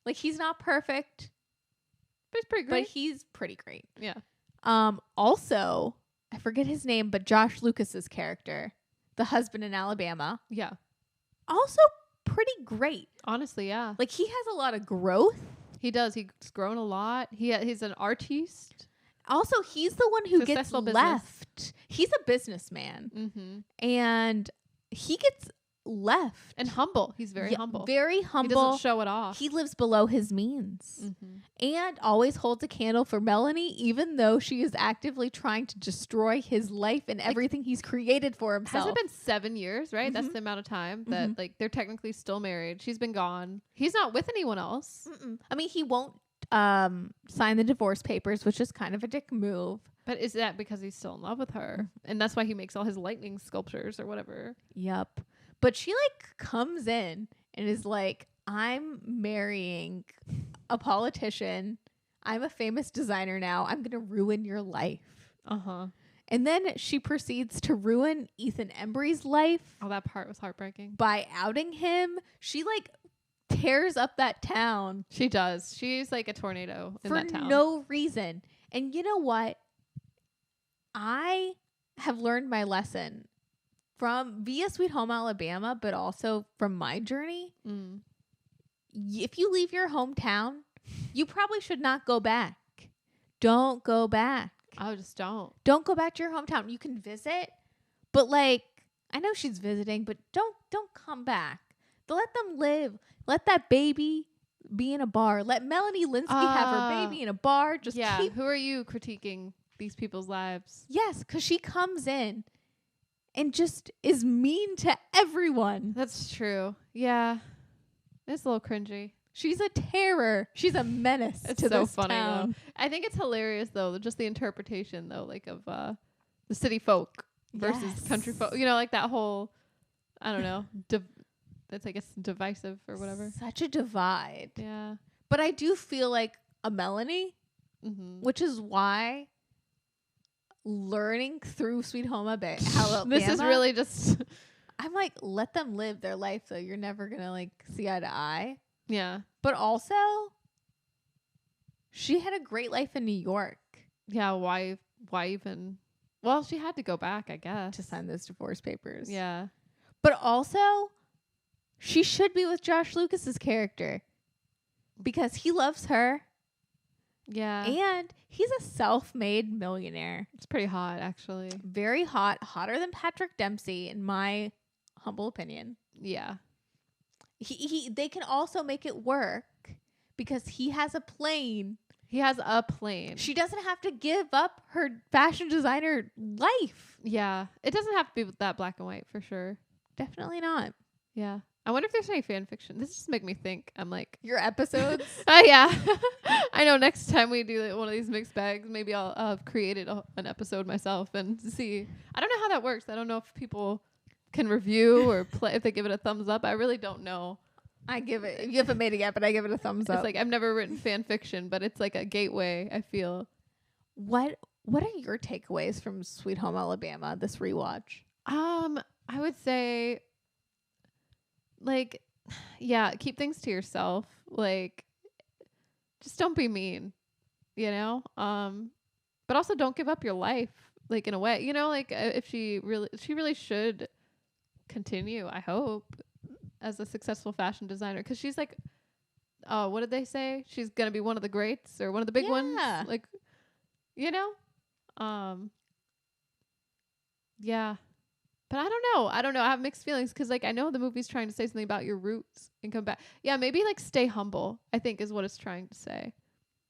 Like he's not perfect, but he's pretty great. but he's pretty great. Yeah. Also, I forget his name, but Josh Lucas's character, the husband in Alabama, Yeah. also pretty great. Honestly, yeah. Like he has a lot of growth. He does. He's grown a lot. He's an artiste. Also, he's the one who gets Successful business. left. He's a businessman, Mm-hmm. and he gets left. And humble. He's very Yeah, humble. Very He humble. doesn't show it off. He lives below his means. Mm-hmm. And always holds a candle for Melanie, even though she is actively trying to destroy his life and everything he's created for himself. Has it been 7 years, right? That's Mhm. the amount of time that Mhm. like they're technically still married. She's been gone. He's not with anyone else. Mm-mm. I mean, he won't sign the divorce papers, which is kind of a dick move. But is that because he's still in love with her? And that's why he makes all his lightning sculptures or whatever. Yep. But she like comes in and is like, I'm marrying a politician. I'm a famous designer now. I'm going to ruin your life. Uh-huh. And then she proceeds to ruin Ethan Embry's life Oh, that part was heartbreaking. by outing him. She like tears up that town She does. She's like a tornado in for that town. no reason. And you know what? I have learned my lesson from via Sweet Home Alabama, but also from my journey. Mm. If you leave your hometown, you probably should not go back. Don't go back. Oh, just don't. Don't go back to your hometown. You can visit, but like I know she's visiting, but don't come back. Let them live. Let that baby be in a bar. Let Melanie Linsky have her baby in a bar. Just keep. Who are you critiquing these people's lives? Yes, because she comes in and just is mean to everyone. That's true. Yeah. It's a little cringy. She's a terror. She's a menace It's to so this funny town. though. I think it's hilarious though, just the interpretation though, like of the city folk versus Yes. country folk. You know, like that whole, I don't know, that's I guess divisive or whatever. Such a divide. Yeah. But I do feel like a Melanie, Mm-hmm. which is why learning through Sweet Home Alabama. This is really just I'm like, let them live their life though. You're never gonna like see eye to eye. yeah. But also, she had a great life in New York Yeah, why even? Well, she had to go back, I guess. to sign those divorce papers. Yeah. But also, she should be with Josh Lucas's character because he loves her. Yeah. And he's a self-made millionaire. It's pretty hot, actually. Very hot. Hotter than Patrick Dempsey, in my humble opinion. Yeah. They can also make it work because he has a plane. He has a plane. She doesn't have to give up her fashion designer life. Yeah. It doesn't have to be that black and white for sure. Definitely not. Yeah. I wonder if there's any fan fiction. This just make me think. I'm like, Your episodes? oh yeah. I know next time we do one of these mixed bags, maybe I'll have created an episode myself and see. I don't know how that works. I don't know if people can review or play, if they give it a thumbs up. I really don't know. I give it, you haven't made it yet, but I give it a thumbs up. It's like, I've never written fan fiction, but it's like a gateway, I feel. What are your takeaways from Sweet Home Alabama, this rewatch? I would say, like, yeah, keep things to yourself. Like, just don't be mean, you know? But also don't give up your life, like, in a way, you know, like, if she really should continue, I hope, as a successful fashion designer. 'Cause she's like, what did they say? She's going to be one of the greats or one of the big ones. Like, you know? Yeah. But I don't know. I have mixed feelings because, like, I know the movie's trying to say something about your roots and come back. Yeah, maybe, like, stay humble, I think, is what it's trying to say.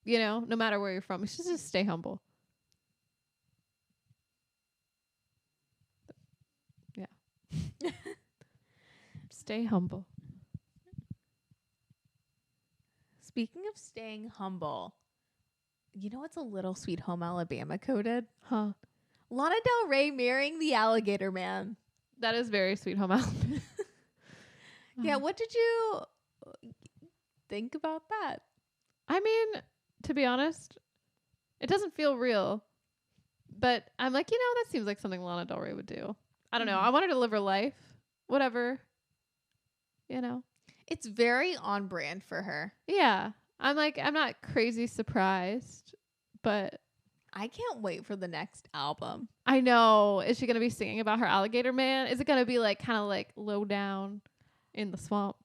You know, no matter where you're from. It's just stay humble. Yeah. Stay humble. Speaking of staying humble, you know what's a little Sweet Home Alabama coded? Huh. Lana Del Rey marrying the alligator man. That is very Sweet Home Alabama. Yeah, what did you think about that? I mean, to be honest, it doesn't feel real. But I'm like, you know, that seems like something Lana Del Rey would do. I don't know. I want her to live her life. Whatever. You know. It's very on brand for her. Yeah. I'm like, I'm not crazy surprised, but I can't wait for the next album. I know. Is she going to be singing about her alligator man? Is it going to be like kind of like low down in the swamp?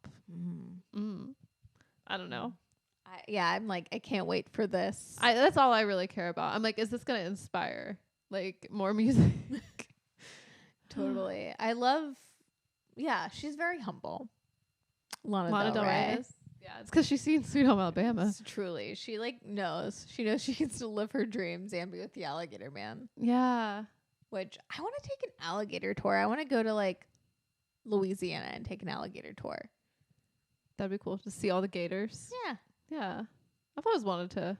I don't know. I'm like, I can't wait for this. That's all I really care about. I'm like, is this going to inspire like more music? Totally. I love, she's very humble. Lana Del Rey is. Yeah, it's because she's seen Sweet Home Alabama. Truly. She knows. She knows she can still live her dreams and be with the alligator man. Yeah. Which I want to take an alligator tour. I want to go to like Louisiana and take an alligator tour. That'd be cool to see all the gators. Yeah. Yeah. I've always wanted to.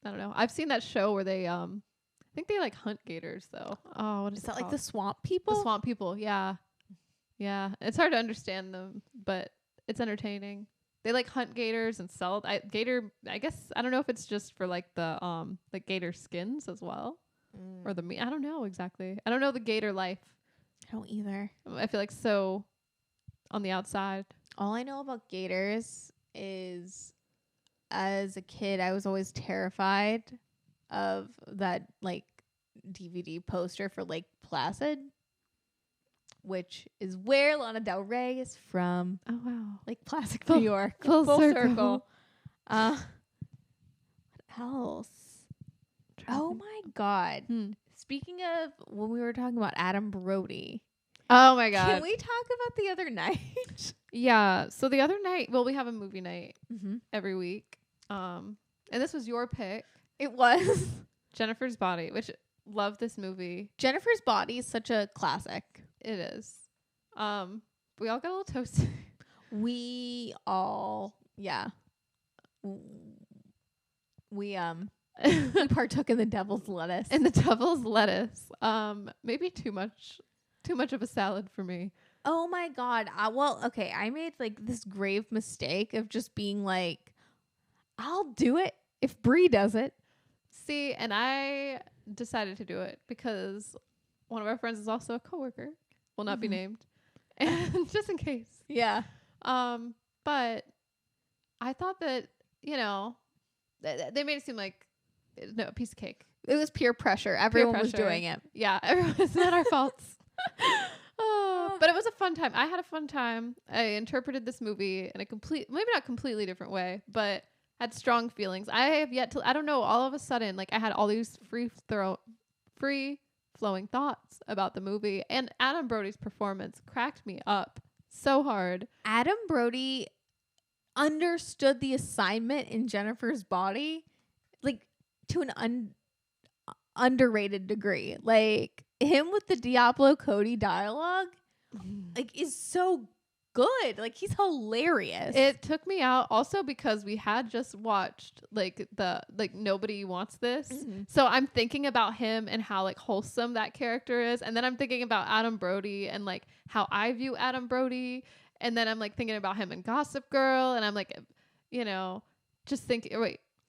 I don't know. I've seen that show where they I think they like hunt gators though. Oh, what is that called? Like the swamp people? The swamp people, yeah. Yeah. It's hard to understand them, but it's entertaining. They like hunt gators and sell gator. I guess I don't know if it's just for like the like gator skins as well, or the meat. I don't know exactly. I don't know the gator life. I don't either. I feel like so on the outside. All I know about gators is, as a kid, I was always terrified of that like DVD poster for Lake Placid, which is where Lana Del Rey is from. Oh wow! Lake Placid, New York. Full circle. What else? Oh my God! Speaking of when we were talking about Adam Brody. Oh my God! Can we talk about the other night? Yeah. So the other night, well, we have a movie night every week. And this was your pick. It was Jennifer's Body, which love this movie. Jennifer's Body is such a classic. It is. We all got a little toasted. We all, we partook in the devil's lettuce. And the devil's lettuce. Maybe too much of a salad for me. Oh my God. I made like this grave mistake of just being like, I'll do it if Brie does it. See, and I decided to do it because one of our friends is also a coworker. Will not be named. And just in case. Yeah. But I thought that, you know, they made it seem like a piece of cake. It was peer pressure. Everyone was doing it. Yeah, it's not our faults. But it was a fun time. I had a fun time. I interpreted this movie in a maybe not completely different way, but had strong feelings. I have yet to, I don't know, all of a sudden, like I had all these free flowing thoughts about the movie, and Adam Brody's performance cracked me up so hard. Adam Brody understood the assignment in Jennifer's body, like to an underrated degree. Like him with the Diablo Cody dialogue, like is so good. Like he's hilarious. It took me out also because we had just watched like Nobody Wants This. So I'm thinking about him and how like wholesome that character is, and then I'm thinking about Adam Brody and like how I view Adam Brody, and then I'm like thinking about him in Gossip Girl, and I'm like, you know, just thinking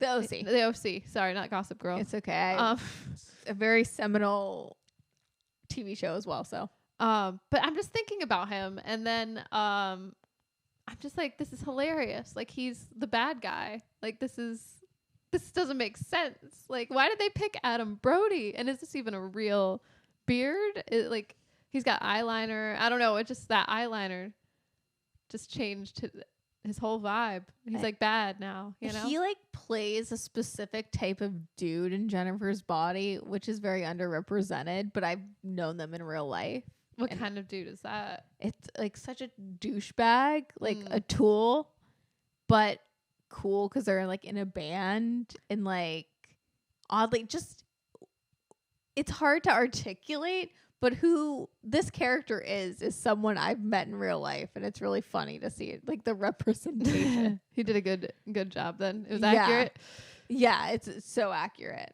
the OC. The OC. Sorry, not Gossip Girl. It's okay. A very seminal TV show as well, so but I'm just thinking about him, and then I'm just like, this is hilarious. Like he's the bad guy. Like this doesn't make sense. Like why did they pick Adam Brody? And is this even a real beard? Like he's got eyeliner. I don't know. It just, that eyeliner just changed his whole vibe. He's like bad now, you know? He like plays a specific type of dude in Jennifer's body, which is very underrepresented, but I've known them in real life. What kind of dude is that? It's like such a douchebag, like a tool, but cool because they're like in a band, and like oddly just, it's hard to articulate, but who this character is someone I've met in real life, and it's really funny to see it, like the representation. He did a good job then. It was accurate. Yeah, it's so accurate.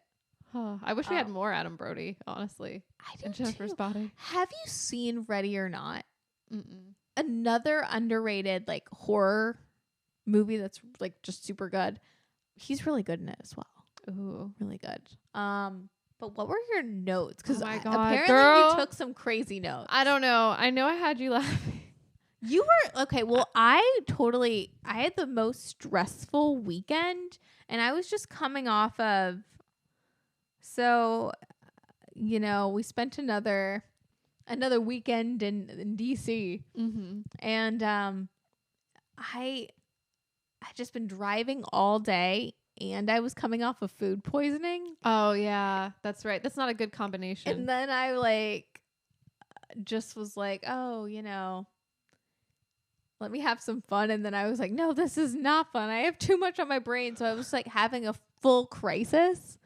Oh, I wish we had more Adam Brody, honestly. I do in Jennifer's too. body. Have you seen Ready or Not? Mm-mm. Another underrated like horror movie that's like just super good. He's really good in it as well. Ooh, really good. But what were your notes? Because oh my God, apparently girl, you took some crazy notes. I don't know. I know I had you laughing. You were okay. Well, I had the most stressful weekend, and I was just coming off of. So, you know, we spent another weekend in DC, and I just been driving all day, and I was coming off of food poisoning. Oh yeah, that's right. That's not a good combination. And then I like just was like, oh, you know, let me have some fun. And then I was like, no, this is not fun. I have too much on my brain. So I was like having a full crisis.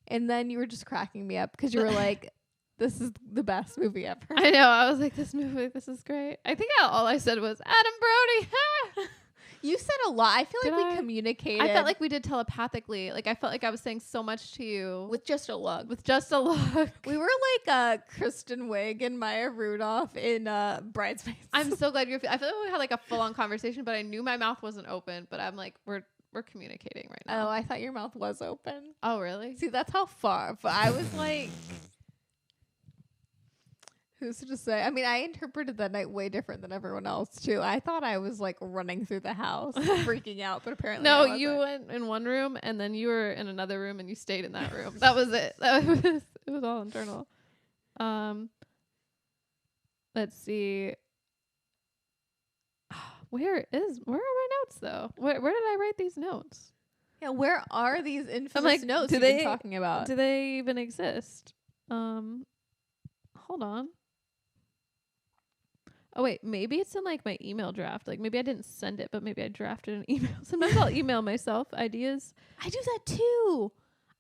And then you were just cracking me up because you were like, this is the best movie ever. I know. I was like, this is great. I think all I said was Adam Brody. You said a lot. I feel like we communicated. I felt like we did telepathically. Like I felt like I was saying so much to you with just a look. We were like Kristen Wiig and Maya Rudolph in Bridesmaids. I'm so glad I feel like we had like a full on conversation, but I knew my mouth wasn't open. But I'm like, we're communicating right now. Oh, I thought your mouth was open. Oh, really? See, that's how far. But I was like, who's to say? I mean, I interpreted that night way different than everyone else too. I thought I was like running through the house, freaking out, but apparently no. You went in one room, and then you were in another room, and you stayed in that room. That was it. It was all internal. Let's see. Where are my notes though? Where did I write these notes? Yeah, where are these infamous notes you've been talking about? Do they even exist? Hold on. Oh wait, maybe it's in like my email draft. Like maybe I didn't send it, but maybe I drafted an email. Sometimes I'll email myself ideas. I do that too.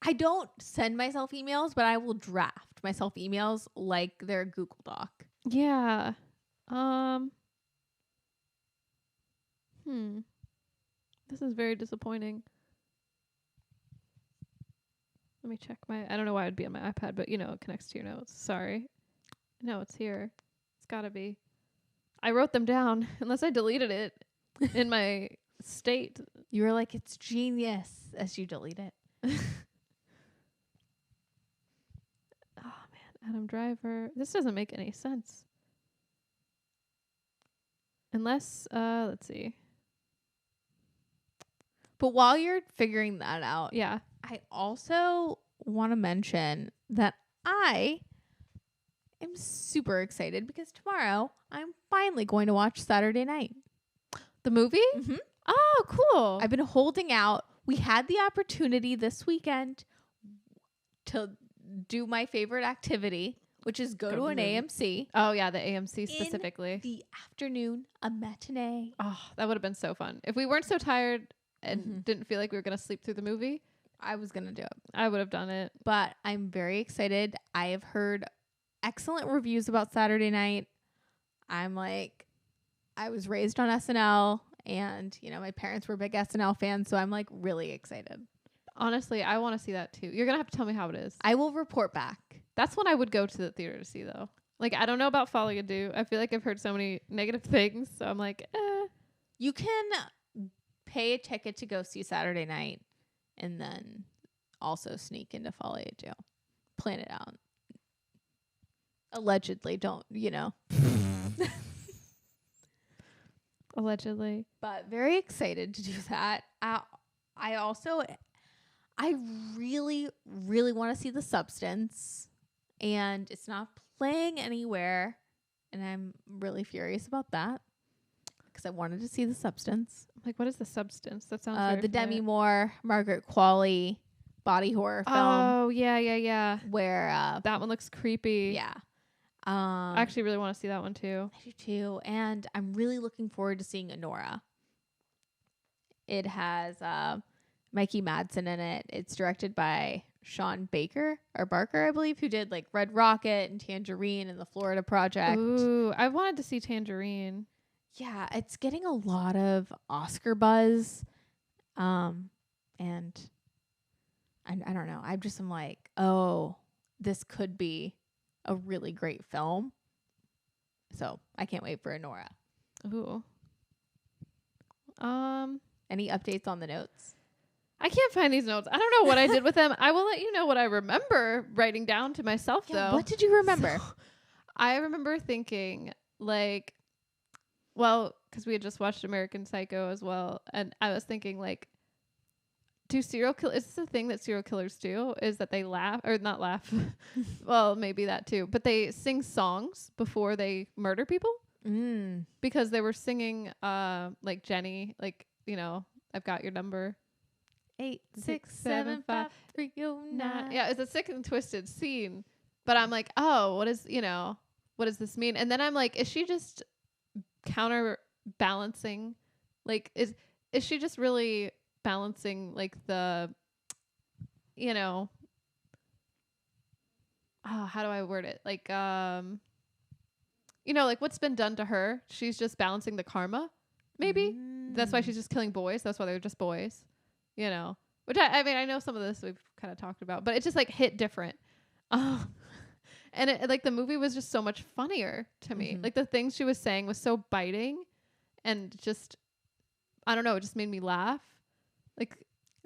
I don't send myself emails, but I will draft myself emails like they're a Google Doc. Yeah. This is very disappointing. Let me check I don't know why it would be on my iPad, but you know, it connects to your notes. Sorry. No, it's here. It's gotta be. I wrote them down, unless I deleted it in my state. You were like, it's genius as you delete it. Oh man, Adam Driver. This doesn't make any sense. Unless, let's see. But while you're figuring that out, yeah, I also want to mention that I am super excited because tomorrow I'm finally going to watch Saturday Night. The movie? Mm-hmm. Oh, cool. I've been holding out. We had the opportunity this weekend to do my favorite activity, which is go to an AMC. Oh, yeah, the AMC specifically. In the afternoon, a matinee. Oh, that would have been so fun. If we weren't so tired and didn't feel like we were going to sleep through the movie, I was going to do it. I would have done it. But I'm very excited. I have heard excellent reviews about Saturday night. I'm like, I was raised on SNL, and, you know, my parents were big SNL fans, so I'm like really excited. Honestly, I want to see that too. You're going to have to tell me how it is. I will report back. That's when I would go to the theater to see, though. Like, I don't know about Folie and Deux. I feel like I've heard so many negative things, so I'm like, You can pay a ticket to go see Saturday night and then also sneak into Folie and Deux. Plan it out. Allegedly, don't, you know. Allegedly. But very excited to do that. I really, really want to see The Substance, and it's not playing anywhere, and I'm really furious about that because I wanted to see The Substance. Like, what is The Substance? That sounds very the familiar. Demi Moore, Margaret Qualley body horror film. Oh, yeah. Where that one looks creepy. yeah. I actually really want to see that one too. I do too, and I'm really looking forward to seeing Anora. It has Mikey Madsen in it. It's directed by Sean Barker, I believe, who did like Red Rocket and Tangerine and the Florida Project. Ooh, I wanted to see Tangerine. Yeah, it's getting a lot of Oscar buzz. And I don't know. I'm like, oh, this could be a really great film. So I can't wait for Anora. Ooh. Any updates on the notes? I can't find these notes. I don't know what I did with them. I will let you know what I remember writing down to myself, though. What did you remember? So, I remember thinking, like, well, because we had just watched American Psycho as well, and I was thinking, like, is this a thing that serial killers do? Is that they laugh, or not laugh? Well, maybe that too. But they sing songs before they murder people? Because they were singing, like Jenny, like, you know, I've got your number. 8675309. Yeah, it's a sick and twisted scene. But I'm like, oh, what does this mean? And then I'm like, is she just counterbalancing? Like, is she just really balancing, like, the, you know, how do I word it? Like, you know, like what's been done to her? She's just balancing the karma, maybe. That's why she's just killing boys. That's why they're just boys, you know. Which I mean, I know some of this we've kind of talked about, but it just like hit different. And it, like, the movie was just so much funnier to me. Like, the things she was saying was so biting, and just, I don't know, it just made me laugh. Like,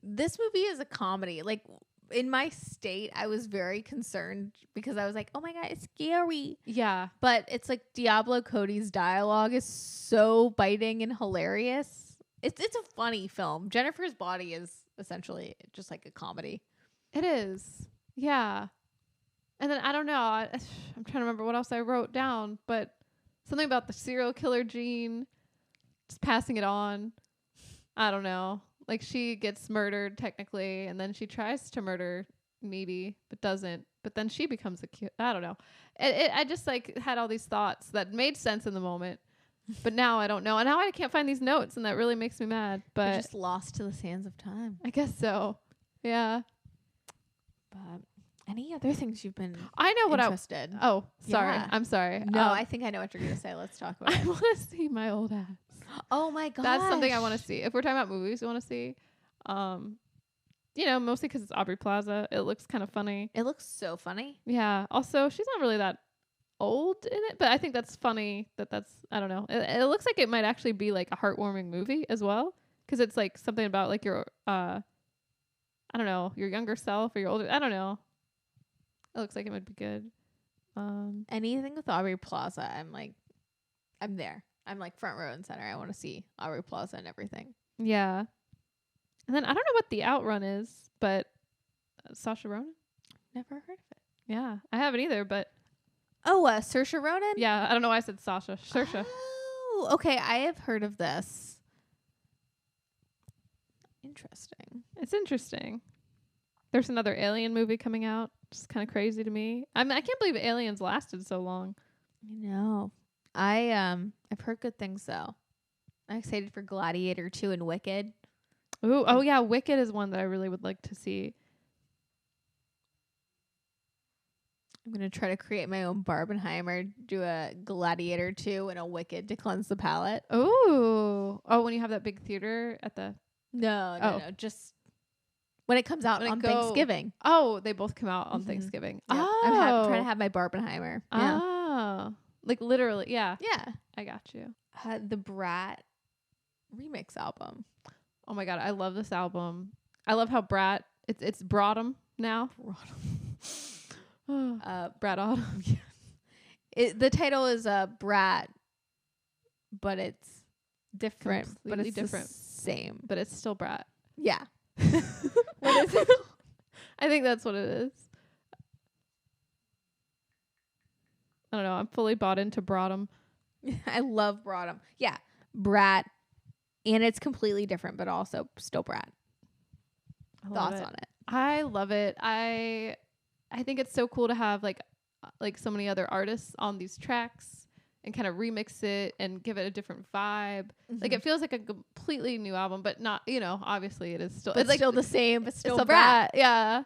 this movie is a comedy. Like, in my state, I was very concerned because I was like, oh my God, it's scary. yeah. But it's like Diablo Cody's dialogue is so biting and hilarious. It's a funny film. Jennifer's Body is essentially just like a comedy. It is. Yeah. And then I don't know. I'm trying to remember what else I wrote down, but something about the serial killer gene, just passing it on. I don't know. Like, she gets murdered technically, and then she tries to murder Needy, but doesn't. But then she becomes I don't know. I just like had all these thoughts that made sense in the moment, but now I don't know. And now I can't find these notes, and that really makes me mad. But They're just lost to the sands of time. I guess so. Yeah. But any other things you've been I know what interested? Oh, sorry. Yeah. I'm sorry. No, I think I know what you're going to say. Let's talk about I it. want to see my old ass. Oh my God. That's something I want to see. If we're talking about movies we want to see, you know, mostly because it's Aubrey Plaza. It looks kind of funny. It looks so funny. Yeah. Also, she's not really that old in it, but I think that's funny. That's I don't know. It looks like it might actually be like a heartwarming movie as well, because it's like something about like your I don't know, your younger self or your older. I don't know. It looks like it would be good. Anything with Aubrey Plaza, I'm there. I'm like front row and center. I want to see Aubrey Plaza and everything. Yeah. And then I don't know what the outrun is, but Saoirse Ronan? Never heard of it. Yeah. I haven't either, but Oh, Saoirse Ronan? yeah, I don't know why I said Saoirse. Oh, okay. I have heard of this. interesting. It's interesting. There's another Alien movie coming out. It's kind of crazy to me. I mean, I can't believe Aliens lasted so long. I know. I've heard good things though. I'm excited for Gladiator 2 and Wicked. Ooh, oh yeah, Wicked is one that I really would like to see. I'm going to try to create my own Barbenheimer, do a Gladiator 2 and a Wicked to cleanse the palate. Ooh. Oh, when you have that big theater at the... No. Just when it comes out on Thanksgiving. Oh, they both come out on Thanksgiving. Yep. Oh. I'm trying to have my Barbenheimer. Yeah. Oh. Like literally, yeah. Yeah. I got you. The Brat remix album. Oh my God, I love this album. I love how Brat, it's Brattum now. Brat Autumn. The title is Brat, but it's different. Completely but it's different. The same. But it's still Brat. Yeah. What is it? I think that's what it is. I don't know. I'm fully bought into Brattum. I love Brattum. Yeah. Brat. And it's completely different, but also still Brat. Thoughts on it? I love it. I think it's so cool to have like so many other artists on these tracks and kind of remix it and give it a different vibe. Mm-hmm. Like it feels like a completely new album, but not, obviously it is still, it's like still the same, but still it's Brat. Yeah.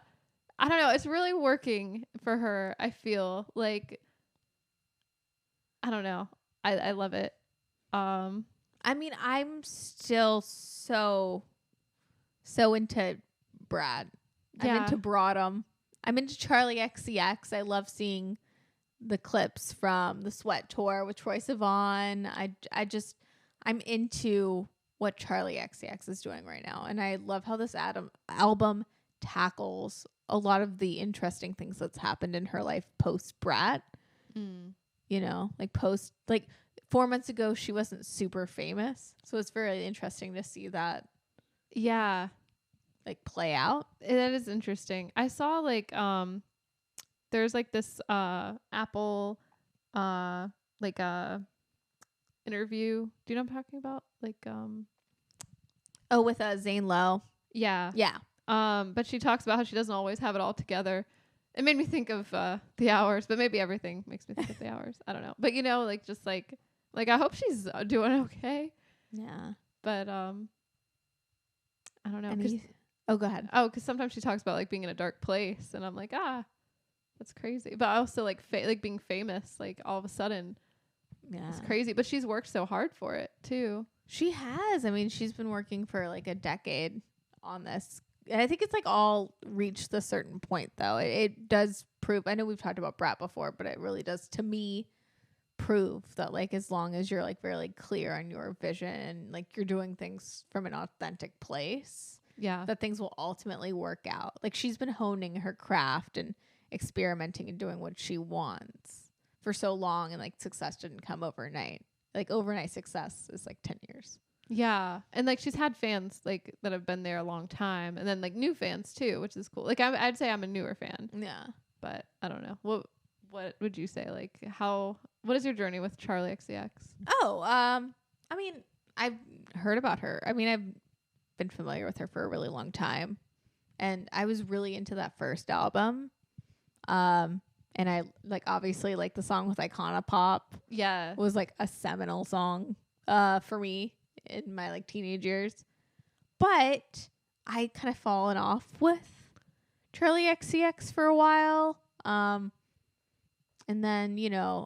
I don't know. It's really working for her. I feel like, I don't know. I love it. I mean, I'm still so into Brad. Yeah. I'm into Brattum. I'm into Charli XCX. I love seeing the clips from the Sweat Tour with Troye Sivan. I'm into what Charli XCX is doing right now. And I love how this album tackles a lot of the interesting things that's happened in her life post Brat. Like 4 months ago, she wasn't super famous. So it's very interesting to see that. Yeah. Like play out. That is interesting. I saw like there's like this Apple interview. Do you know what I'm talking about? Like with Zane Lowe. Yeah. Yeah. But she talks about how she doesn't always have it all together. It made me think of The Hours, but maybe everything makes me think of The Hours. I don't know. But just like I hope she's doing okay. Yeah. But I don't know. Go ahead. Oh, because sometimes she talks about like being in a dark place, and I'm like, that's crazy. But I also like being famous, like all of a sudden, it's crazy. But she's worked so hard for it too. She has. I mean, she's been working for like a decade on this. And I think it's like all reached a certain point, though. It does prove. I know we've talked about Brat before, but it really does to me prove that like as long as you're like very clear on your vision, like you're doing things from an authentic place. Yeah. That things will ultimately work out. Like she's been honing her craft and experimenting and doing what she wants for so long, and like success didn't come overnight. Like overnight success is like 10 years. Yeah. And like she's had fans like that have been there a long time, and then like new fans too, which is cool. Like I'd say I'm a newer fan. Yeah. But I don't know. What would you say? Like what is your journey with Charli XCX? I mean, I've heard about her. I mean, I've been familiar with her for a really long time, and I was really into that first album. And I like obviously like the song with Icona Pop. Yeah. Was like a seminal song for me in my like teenage years. But I kind of fallen off with Charli XCX for a while. And then,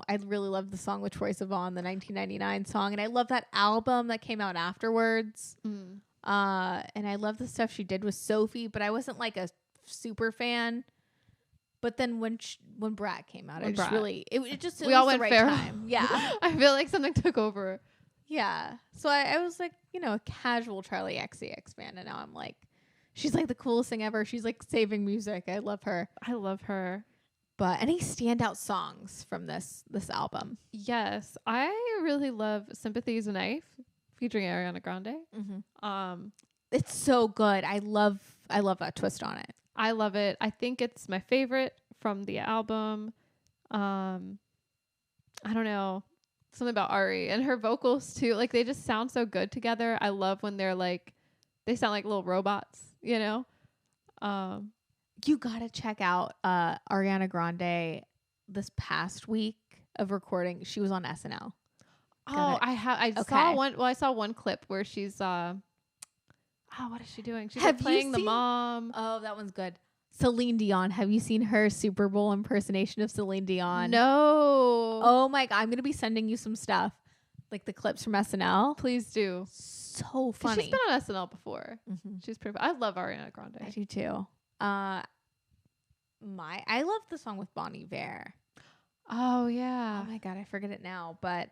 I really loved the song with Troye Sivan, the 1999 song. And I love that album that came out afterwards. And I love the stuff she did with Sophie, but I wasn't like a super fan. But then when Brat came out, we all went feral. Time. Yeah. I feel like something took over. Yeah. So I was like, a casual Charli XCX fan. And now I'm like, she's like the coolest thing ever. She's like saving music. I love her. But any standout songs from this album? Yes. I really love Sympathy is a Knife featuring Ariana Grande. Mm-hmm. It's so good. I love that twist on it. I love it. I think it's my favorite from the album. I don't know. Something about Ari and her vocals too. Like they just sound so good together. I love when they're they sound like little robots, you know. You gotta check out Ariana Grande this past week of recording. She was on SNL. I saw one. Well, I saw one clip where she's what is she doing? She's like playing the mom. Oh, that one's good. Celine Dion. Have you seen her Super Bowl impersonation of Celine Dion? No. Oh my God. I'm gonna be sending you some stuff, like the clips from SNL. Please do. So funny. She's been on SNL before. She's pretty. I love Ariana Grande. I do too. I love the song with Bon Iver. Oh yeah. Oh my God, I forget it now, but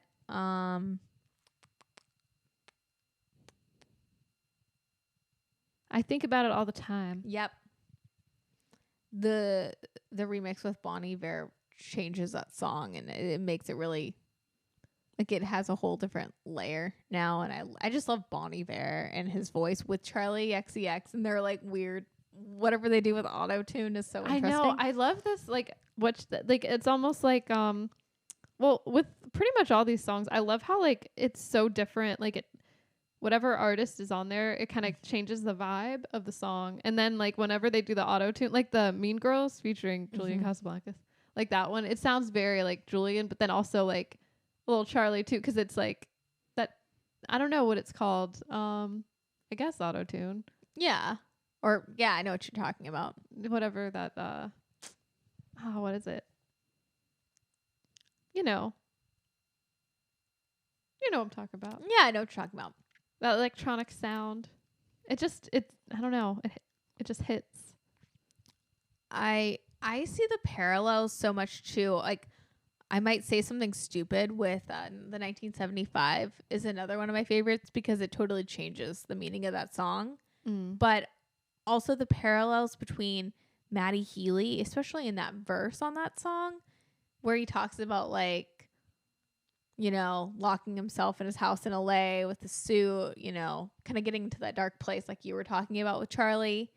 I think about it all the time. Yep. The remix with Bon Iver changes that song, and it makes it really, like, it has a whole different layer now, and I just love Bon Iver and his voice with Charli XCX, and they're like weird. Whatever they do with auto tune is so interesting. I know. I love this. Like, it's almost like well, with pretty much all these songs, I love how like it's so different. Like whatever artist is on there, it kind of changes the vibe of the song. And then like whenever they do the auto tune, like the Mean Girls featuring Julian Casablancas, like that one, it sounds very like Julian, but then also like a little Charli too, because it's like that. I don't know what it's called. I guess auto tune. Yeah. Or yeah, I know what you're talking about. Whatever that what is it? You know what I'm talking about. Yeah, I know what you're talking about. That electronic sound. I don't know. It just hits. I see the parallels so much too. Like, I might say something stupid with the 1975 is another one of my favorites because it totally changes the meaning of that song. But also the parallels between Matty Healy, especially in that verse on that song, where he talks about like, you know, locking himself in his house in LA with the suit, you know, kind of getting into that dark place like you were talking about with Charli.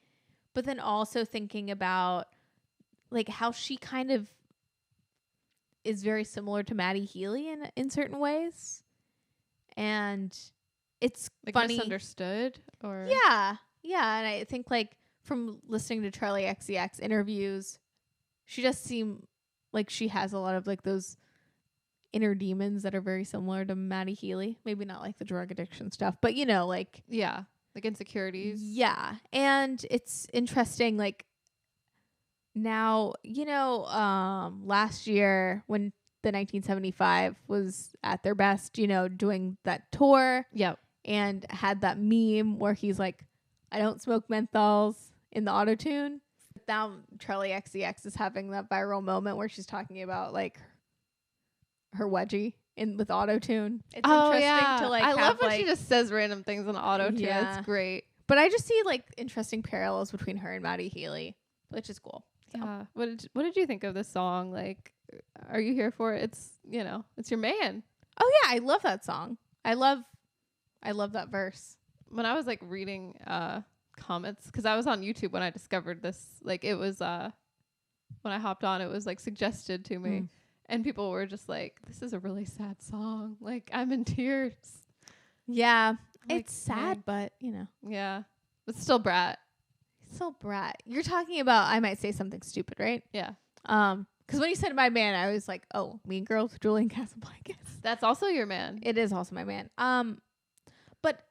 But then also thinking about like how she kind of is very similar to Matty Healy in certain ways. And it's like funny. Misunderstood or Yeah. And I think like from listening to Charli XCX interviews, she just seems like she has a lot of like those inner demons that are very similar to Matty Healy. Maybe not like the drug addiction stuff, but you know, like like insecurities. Yeah. And it's interesting, like now, you know, last year when the 1975 was at their best, you know, doing that tour. Yep. And had that meme where he's like, I don't smoke menthols in the auto tune. Now Charli XCX is having that viral moment where she's talking about like her wedgie with auto tune. It's interesting to like. I love when she just says random things in auto tune. Yeah. It's great. But I just see like interesting parallels between her and Matty Healy, which is cool. So. Yeah. What did you think of this song? Like, are you here for it? It's, you know, it's your man. Oh yeah, I love that song. I love that verse. When I was like reading comments, because I was on YouTube when I discovered this, like it was when I hopped on, it was like suggested to me, and people were just like, "This is a really sad song. Like I'm in tears." Yeah, like, it's sad, but you know. Yeah, but still Brat. Still Brat. You're talking about I might say something stupid, right? Yeah. Because when you said my man, I was like, oh, Mean Girls, Julian Casablancas. That's also your man. It is also my man. But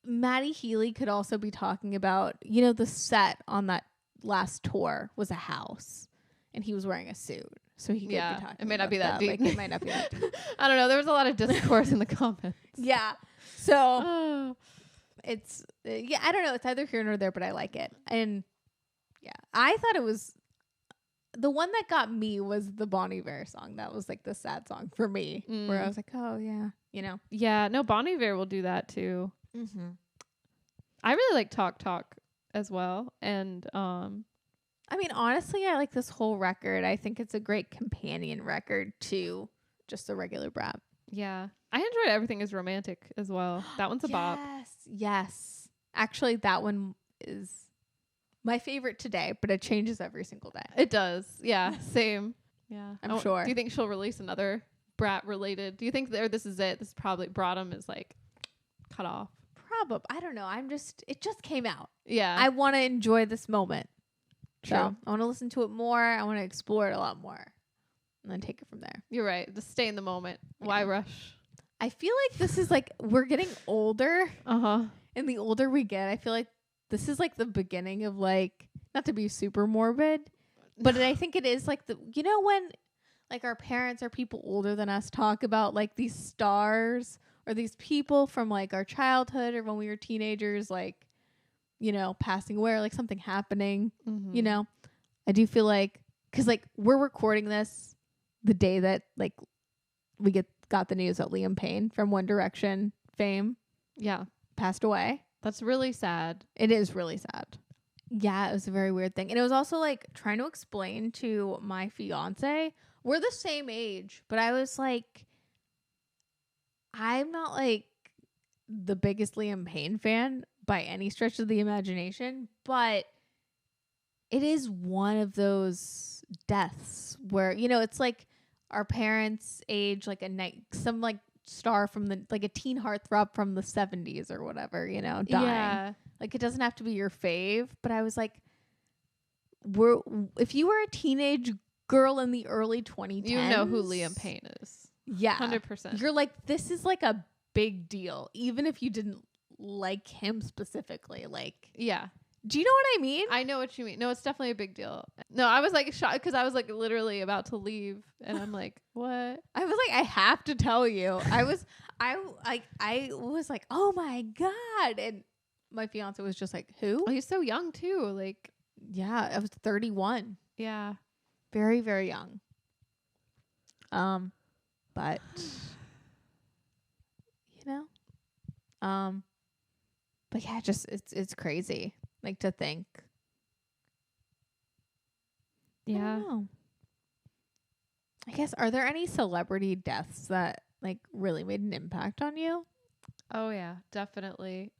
Matty Healy could also be talking about, you know, the set on that last tour was a house, and he was wearing a suit, so he could be talking. It may not be that deep. Like, it might not be that deep. I don't know. There was a lot of discourse in the comments. Yeah. So it's I don't know. It's either here nor there, but I like it, and yeah, I thought it was. The one that got me was the Bon Iver song. That was like the sad song for me, where I was like, oh yeah, you know. Yeah, no, Bon Iver will do that too. Mm-hmm. I really like Talk as well. And I mean, honestly, I like this whole record. I think it's a great companion record to just the regular Brat. Yeah. I enjoyed Everything Is Romantic as well. That one's a bop. Yes. Actually, that one is my favorite today, but it changes every single day. It does. Yeah. Same. Yeah. I'm sure. Do you think she'll release another Brat related? Do you think this is it? This is probably Bottom is like cut off. Probably. I don't know. It just came out. Yeah. I want to enjoy this moment. True. So I want to listen to it more. I want to explore it a lot more. And then take it from there. You're right. Just stay in the moment. Yeah. Why rush? I feel like this is like, we're getting older. Uh-huh. And the older we get, I feel like this is like the beginning of like, not to be super morbid, but I think it is like when like our parents or people older than us talk about like these stars or these people from like our childhood or when we were teenagers, like, passing away or like something happening, I do feel like, cause like we're recording this the day that like we got the news that Liam Payne from One Direction fame passed away. That's really sad. It is really sad. Yeah, it was a very weird thing. And it was also like trying to explain to my fiance, we're the same age, but I was like, I'm not like the biggest Liam Payne fan by any stretch of the imagination, but it is one of those deaths where, it's like our parents' age, like some like star from like a teen heartthrob from the 70s or whatever, dying. Yeah. Like, it doesn't have to be your fave, but I was like, if you were a teenage girl in the early 2010s, you know who Liam Payne is. Yeah. 100%. You're like, this is like a big deal, even if you didn't like him specifically. Like, yeah. Do you know what I mean? I know what you mean. No, it's definitely a big deal. No, I was like shocked because I was like literally about to leave, and I'm like, what? I was like, I have to tell you. I was like, oh my God, and my fiance was just like, who? Oh, he's so young too. Like, yeah, I was 31. Yeah, very very young. But but yeah, just it's crazy. Like to think. Yeah. I guess, are there any celebrity deaths that like really made an impact on you? Oh yeah, definitely.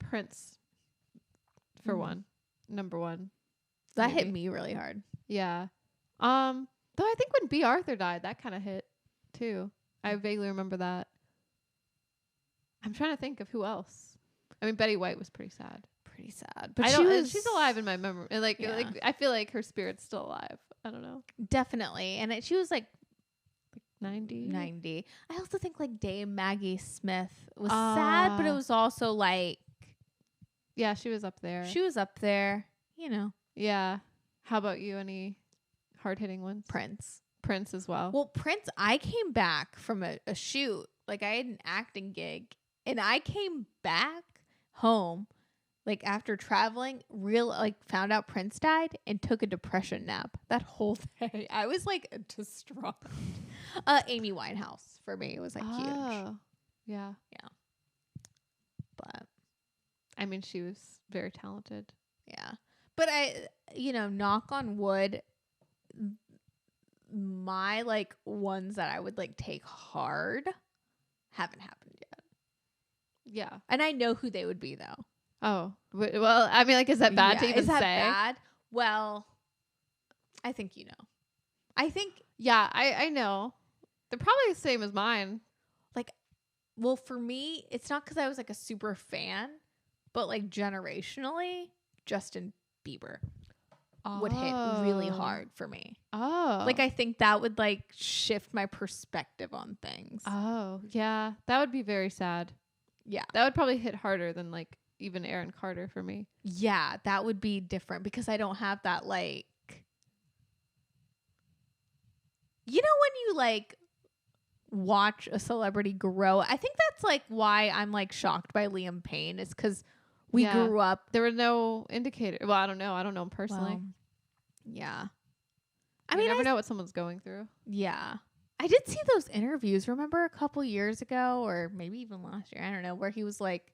Prince for one. Number one. That maybe. hit me really hard. Yeah. Though I think when B. Arthur died, that kind of hit too. I vaguely remember that. I'm trying to think of who else. I mean, Betty White was pretty sad. Pretty sad. But she's alive in my memory. And like I feel like her spirit's still alive. I don't know. Definitely. And she was like 90. I also think like Dame Maggie Smith was sad, but it was also like, yeah, she was up there. She was up there, Yeah. How about you? Any hard-hitting ones? Prince as well. Well, Prince, I came back from a shoot. Like, I had an acting gig, and I came back home, like, after traveling, found out Prince died and took a depression nap that whole day. I was, like, distraught. Amy Winehouse, for me, was, like, huge. Yeah. Yeah. But, I mean, she was very talented. Yeah. But knock on wood, my, like, ones that I would, like, take hard haven't happened yet. Yeah. And I know who they would be, though. Oh. Well, I mean, like, is that bad to even is that say? Bad? Well, I think you know. I think... Yeah, I know. They're probably the same as mine. Like, well, for me, it's not because I was, like, a super fan, but, like, generationally, Justin Bieber would hit really hard for me. Oh. Like, I think that would, like, shift my perspective on things. Oh, yeah. That would be very sad. Yeah. That would probably hit harder than, like, even Aaron Carter for me. Yeah, that would be different because I don't have that, like... You know when you, like, watch a celebrity grow? I think that's, like, why I'm, like, shocked by Liam Payne is because... We grew up. There were no indicator. Well, I don't know. I don't know him personally. Well, yeah. I mean, you never know what someone's going through. Yeah. I did see those interviews. Remember a couple years ago or maybe even last year. I don't know. Where he was like,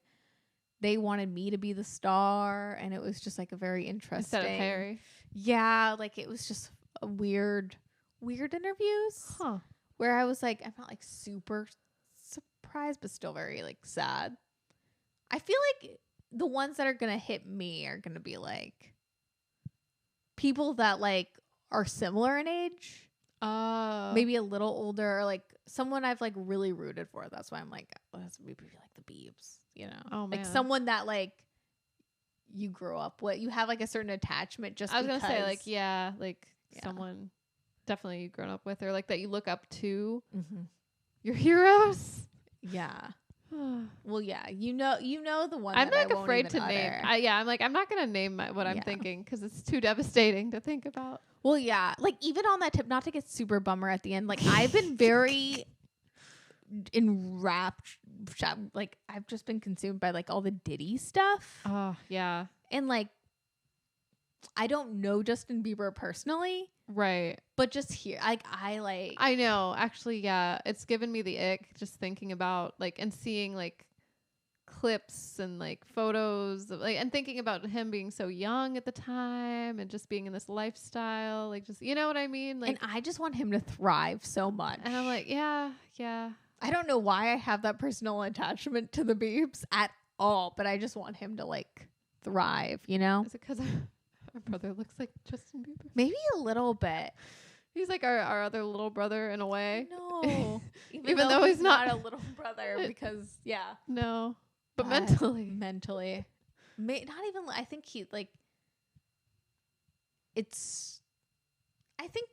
they wanted me to be the star. And it was just like a very interesting. Instead of Harry. Yeah. Like it was just a weird interviews. Huh. Where I was like, I'm not like super surprised, but still very like sad. I feel like the ones that are going to hit me are going to be like people that like are similar in age. Oh. maybe a little older, or like someone I've like really rooted for. That's why I'm like, oh, that's maybe like the Biebs, you know? Oh, man. Like someone that like you grew up with, you have like a certain attachment just I was because. gonna say like someone definitely you've grown up with, or like that you look up to, your heroes. Yeah. Well, yeah, you know the one. I'm that like I won't afraid even to utter. name. I'm like, I'm not gonna name what I'm thinking because it's too devastating to think about. Well, yeah, like even on that tip, not to get super bummer at the end. Like I've been very enwrapped. Like I've just been consumed by like all the Diddy stuff. Oh yeah, and like I don't know Justin Bieber personally, right? but just here, like I know actually, yeah, it's given me the ick just thinking about like and seeing like clips and like photos of like and thinking about him being so young at the time and just being in this lifestyle, like just you know what I mean, like. And I just want him to thrive so much. And I'm like, yeah. I don't know why I have that personal attachment to the Biebs at all, but I just want him to like thrive, you know? Is it because our brother looks like Justin Bieber? Maybe a little bit. He's like our other little brother in a way. No. Even though he's not a little brother because, yeah. No. But mentally. Mentally. Not even, I think he, like, it's, I think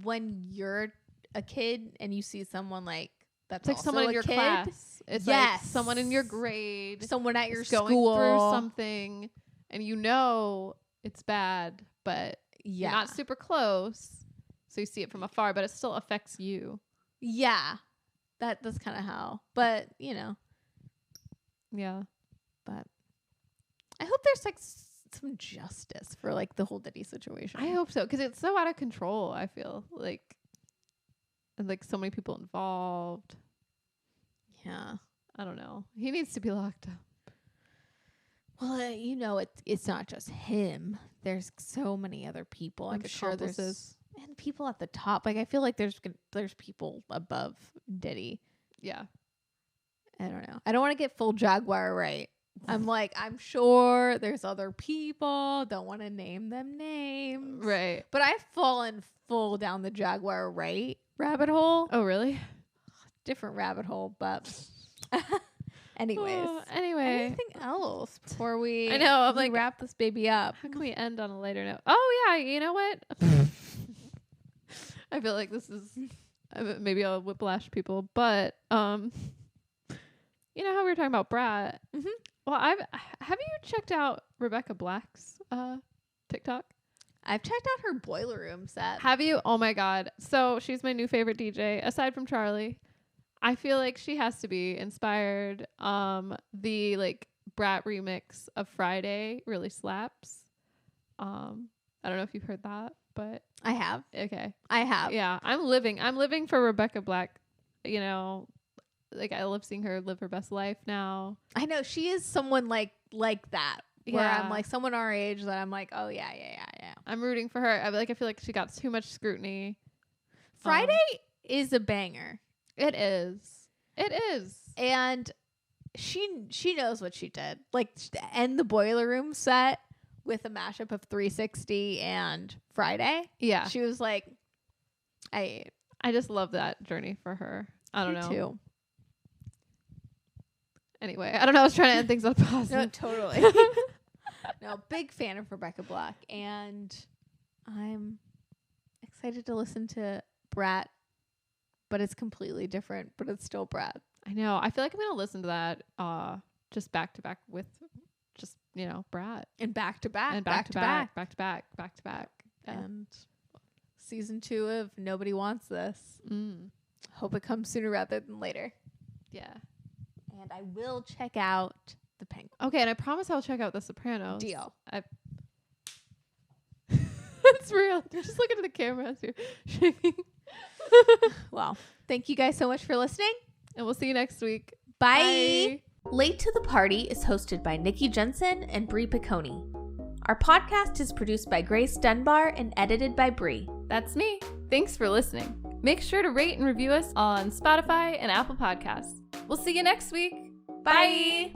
when you're a kid and you see someone like, that's it's like also someone in your kid, class. It's like someone in your grade. Someone at your going school. through something and you know it's bad, but you're not super close. So you see it from afar, but it still affects you. Yeah. That's kind of how. But, you know. Yeah. But I hope there's like some justice for like the whole Diddy situation. I hope so, because it's so out of control, I feel like. And like so many people involved. Yeah. I don't know. He needs to be locked up. Well, you know, it's not just him. There's so many other people. Like I'm sure there's accomplices. and people at the top. Like I feel like there's people above Diddy. Yeah. I don't know. I don't want to get full Jaguar right. I'm like, I'm sure there's other people. Don't want to name them names. Right. But I've fallen full down the Jaguar right rabbit hole. Oh, really? Different rabbit hole, but anyways. Anyway. Anything else before we I know, I'm like, wrap this baby up? How can we end on a lighter note? Oh, yeah. You know what? I feel like this is maybe I'll whiplash people, but you know how we were talking about Brat? Mm-hmm. Well, have you checked out Rebecca Black's TikTok? I've checked out her Boiler Room set. Have you? Oh my God. So she's my new favorite DJ, aside from Charli. I feel like she has to be inspired. The like Brat remix of Friday really slaps. I don't know if you've heard that, but I have. Okay. I have. Yeah. I'm living for Rebecca Black, you know. Like I love seeing her live her best life now. I know she is someone like that. Where Yeah. I'm like someone our age that I'm like, oh yeah. I'm rooting for her. I feel like she got too much scrutiny. Friday is a banger. It is. And she knows what she did. Like to end the Boiler Room set with a mashup of 360 and Friday. Yeah. She was like, I just love that journey for her. I don't know. Too. Anyway, I don't know. I was trying to end things on positive. No, totally. No, big fan of Rebecca Black, and I'm excited to listen to Brat, but it's completely different, but it's still Brat. I know. I feel like I'm going to listen to that just back to back with just, you know, Brat. And back to back. And back to back. Yeah. And season 2 of Nobody Wants This. Mm. Hope it comes sooner rather than later. Yeah. And I will check out The Penguin. Okay, and I promise I'll check out The Sopranos. Deal. It's real. You're just looking at the camera as you're shaking. Well, thank you guys so much for listening. And we'll see you next week. Bye. Late to the Party is hosted by Nikki Jensen and Brie Piccone. Our podcast is produced by Grace Dunbar and edited by Brie. That's me. Thanks for listening. Make sure to rate and review us on Spotify and Apple Podcasts. We'll see you next week. Bye.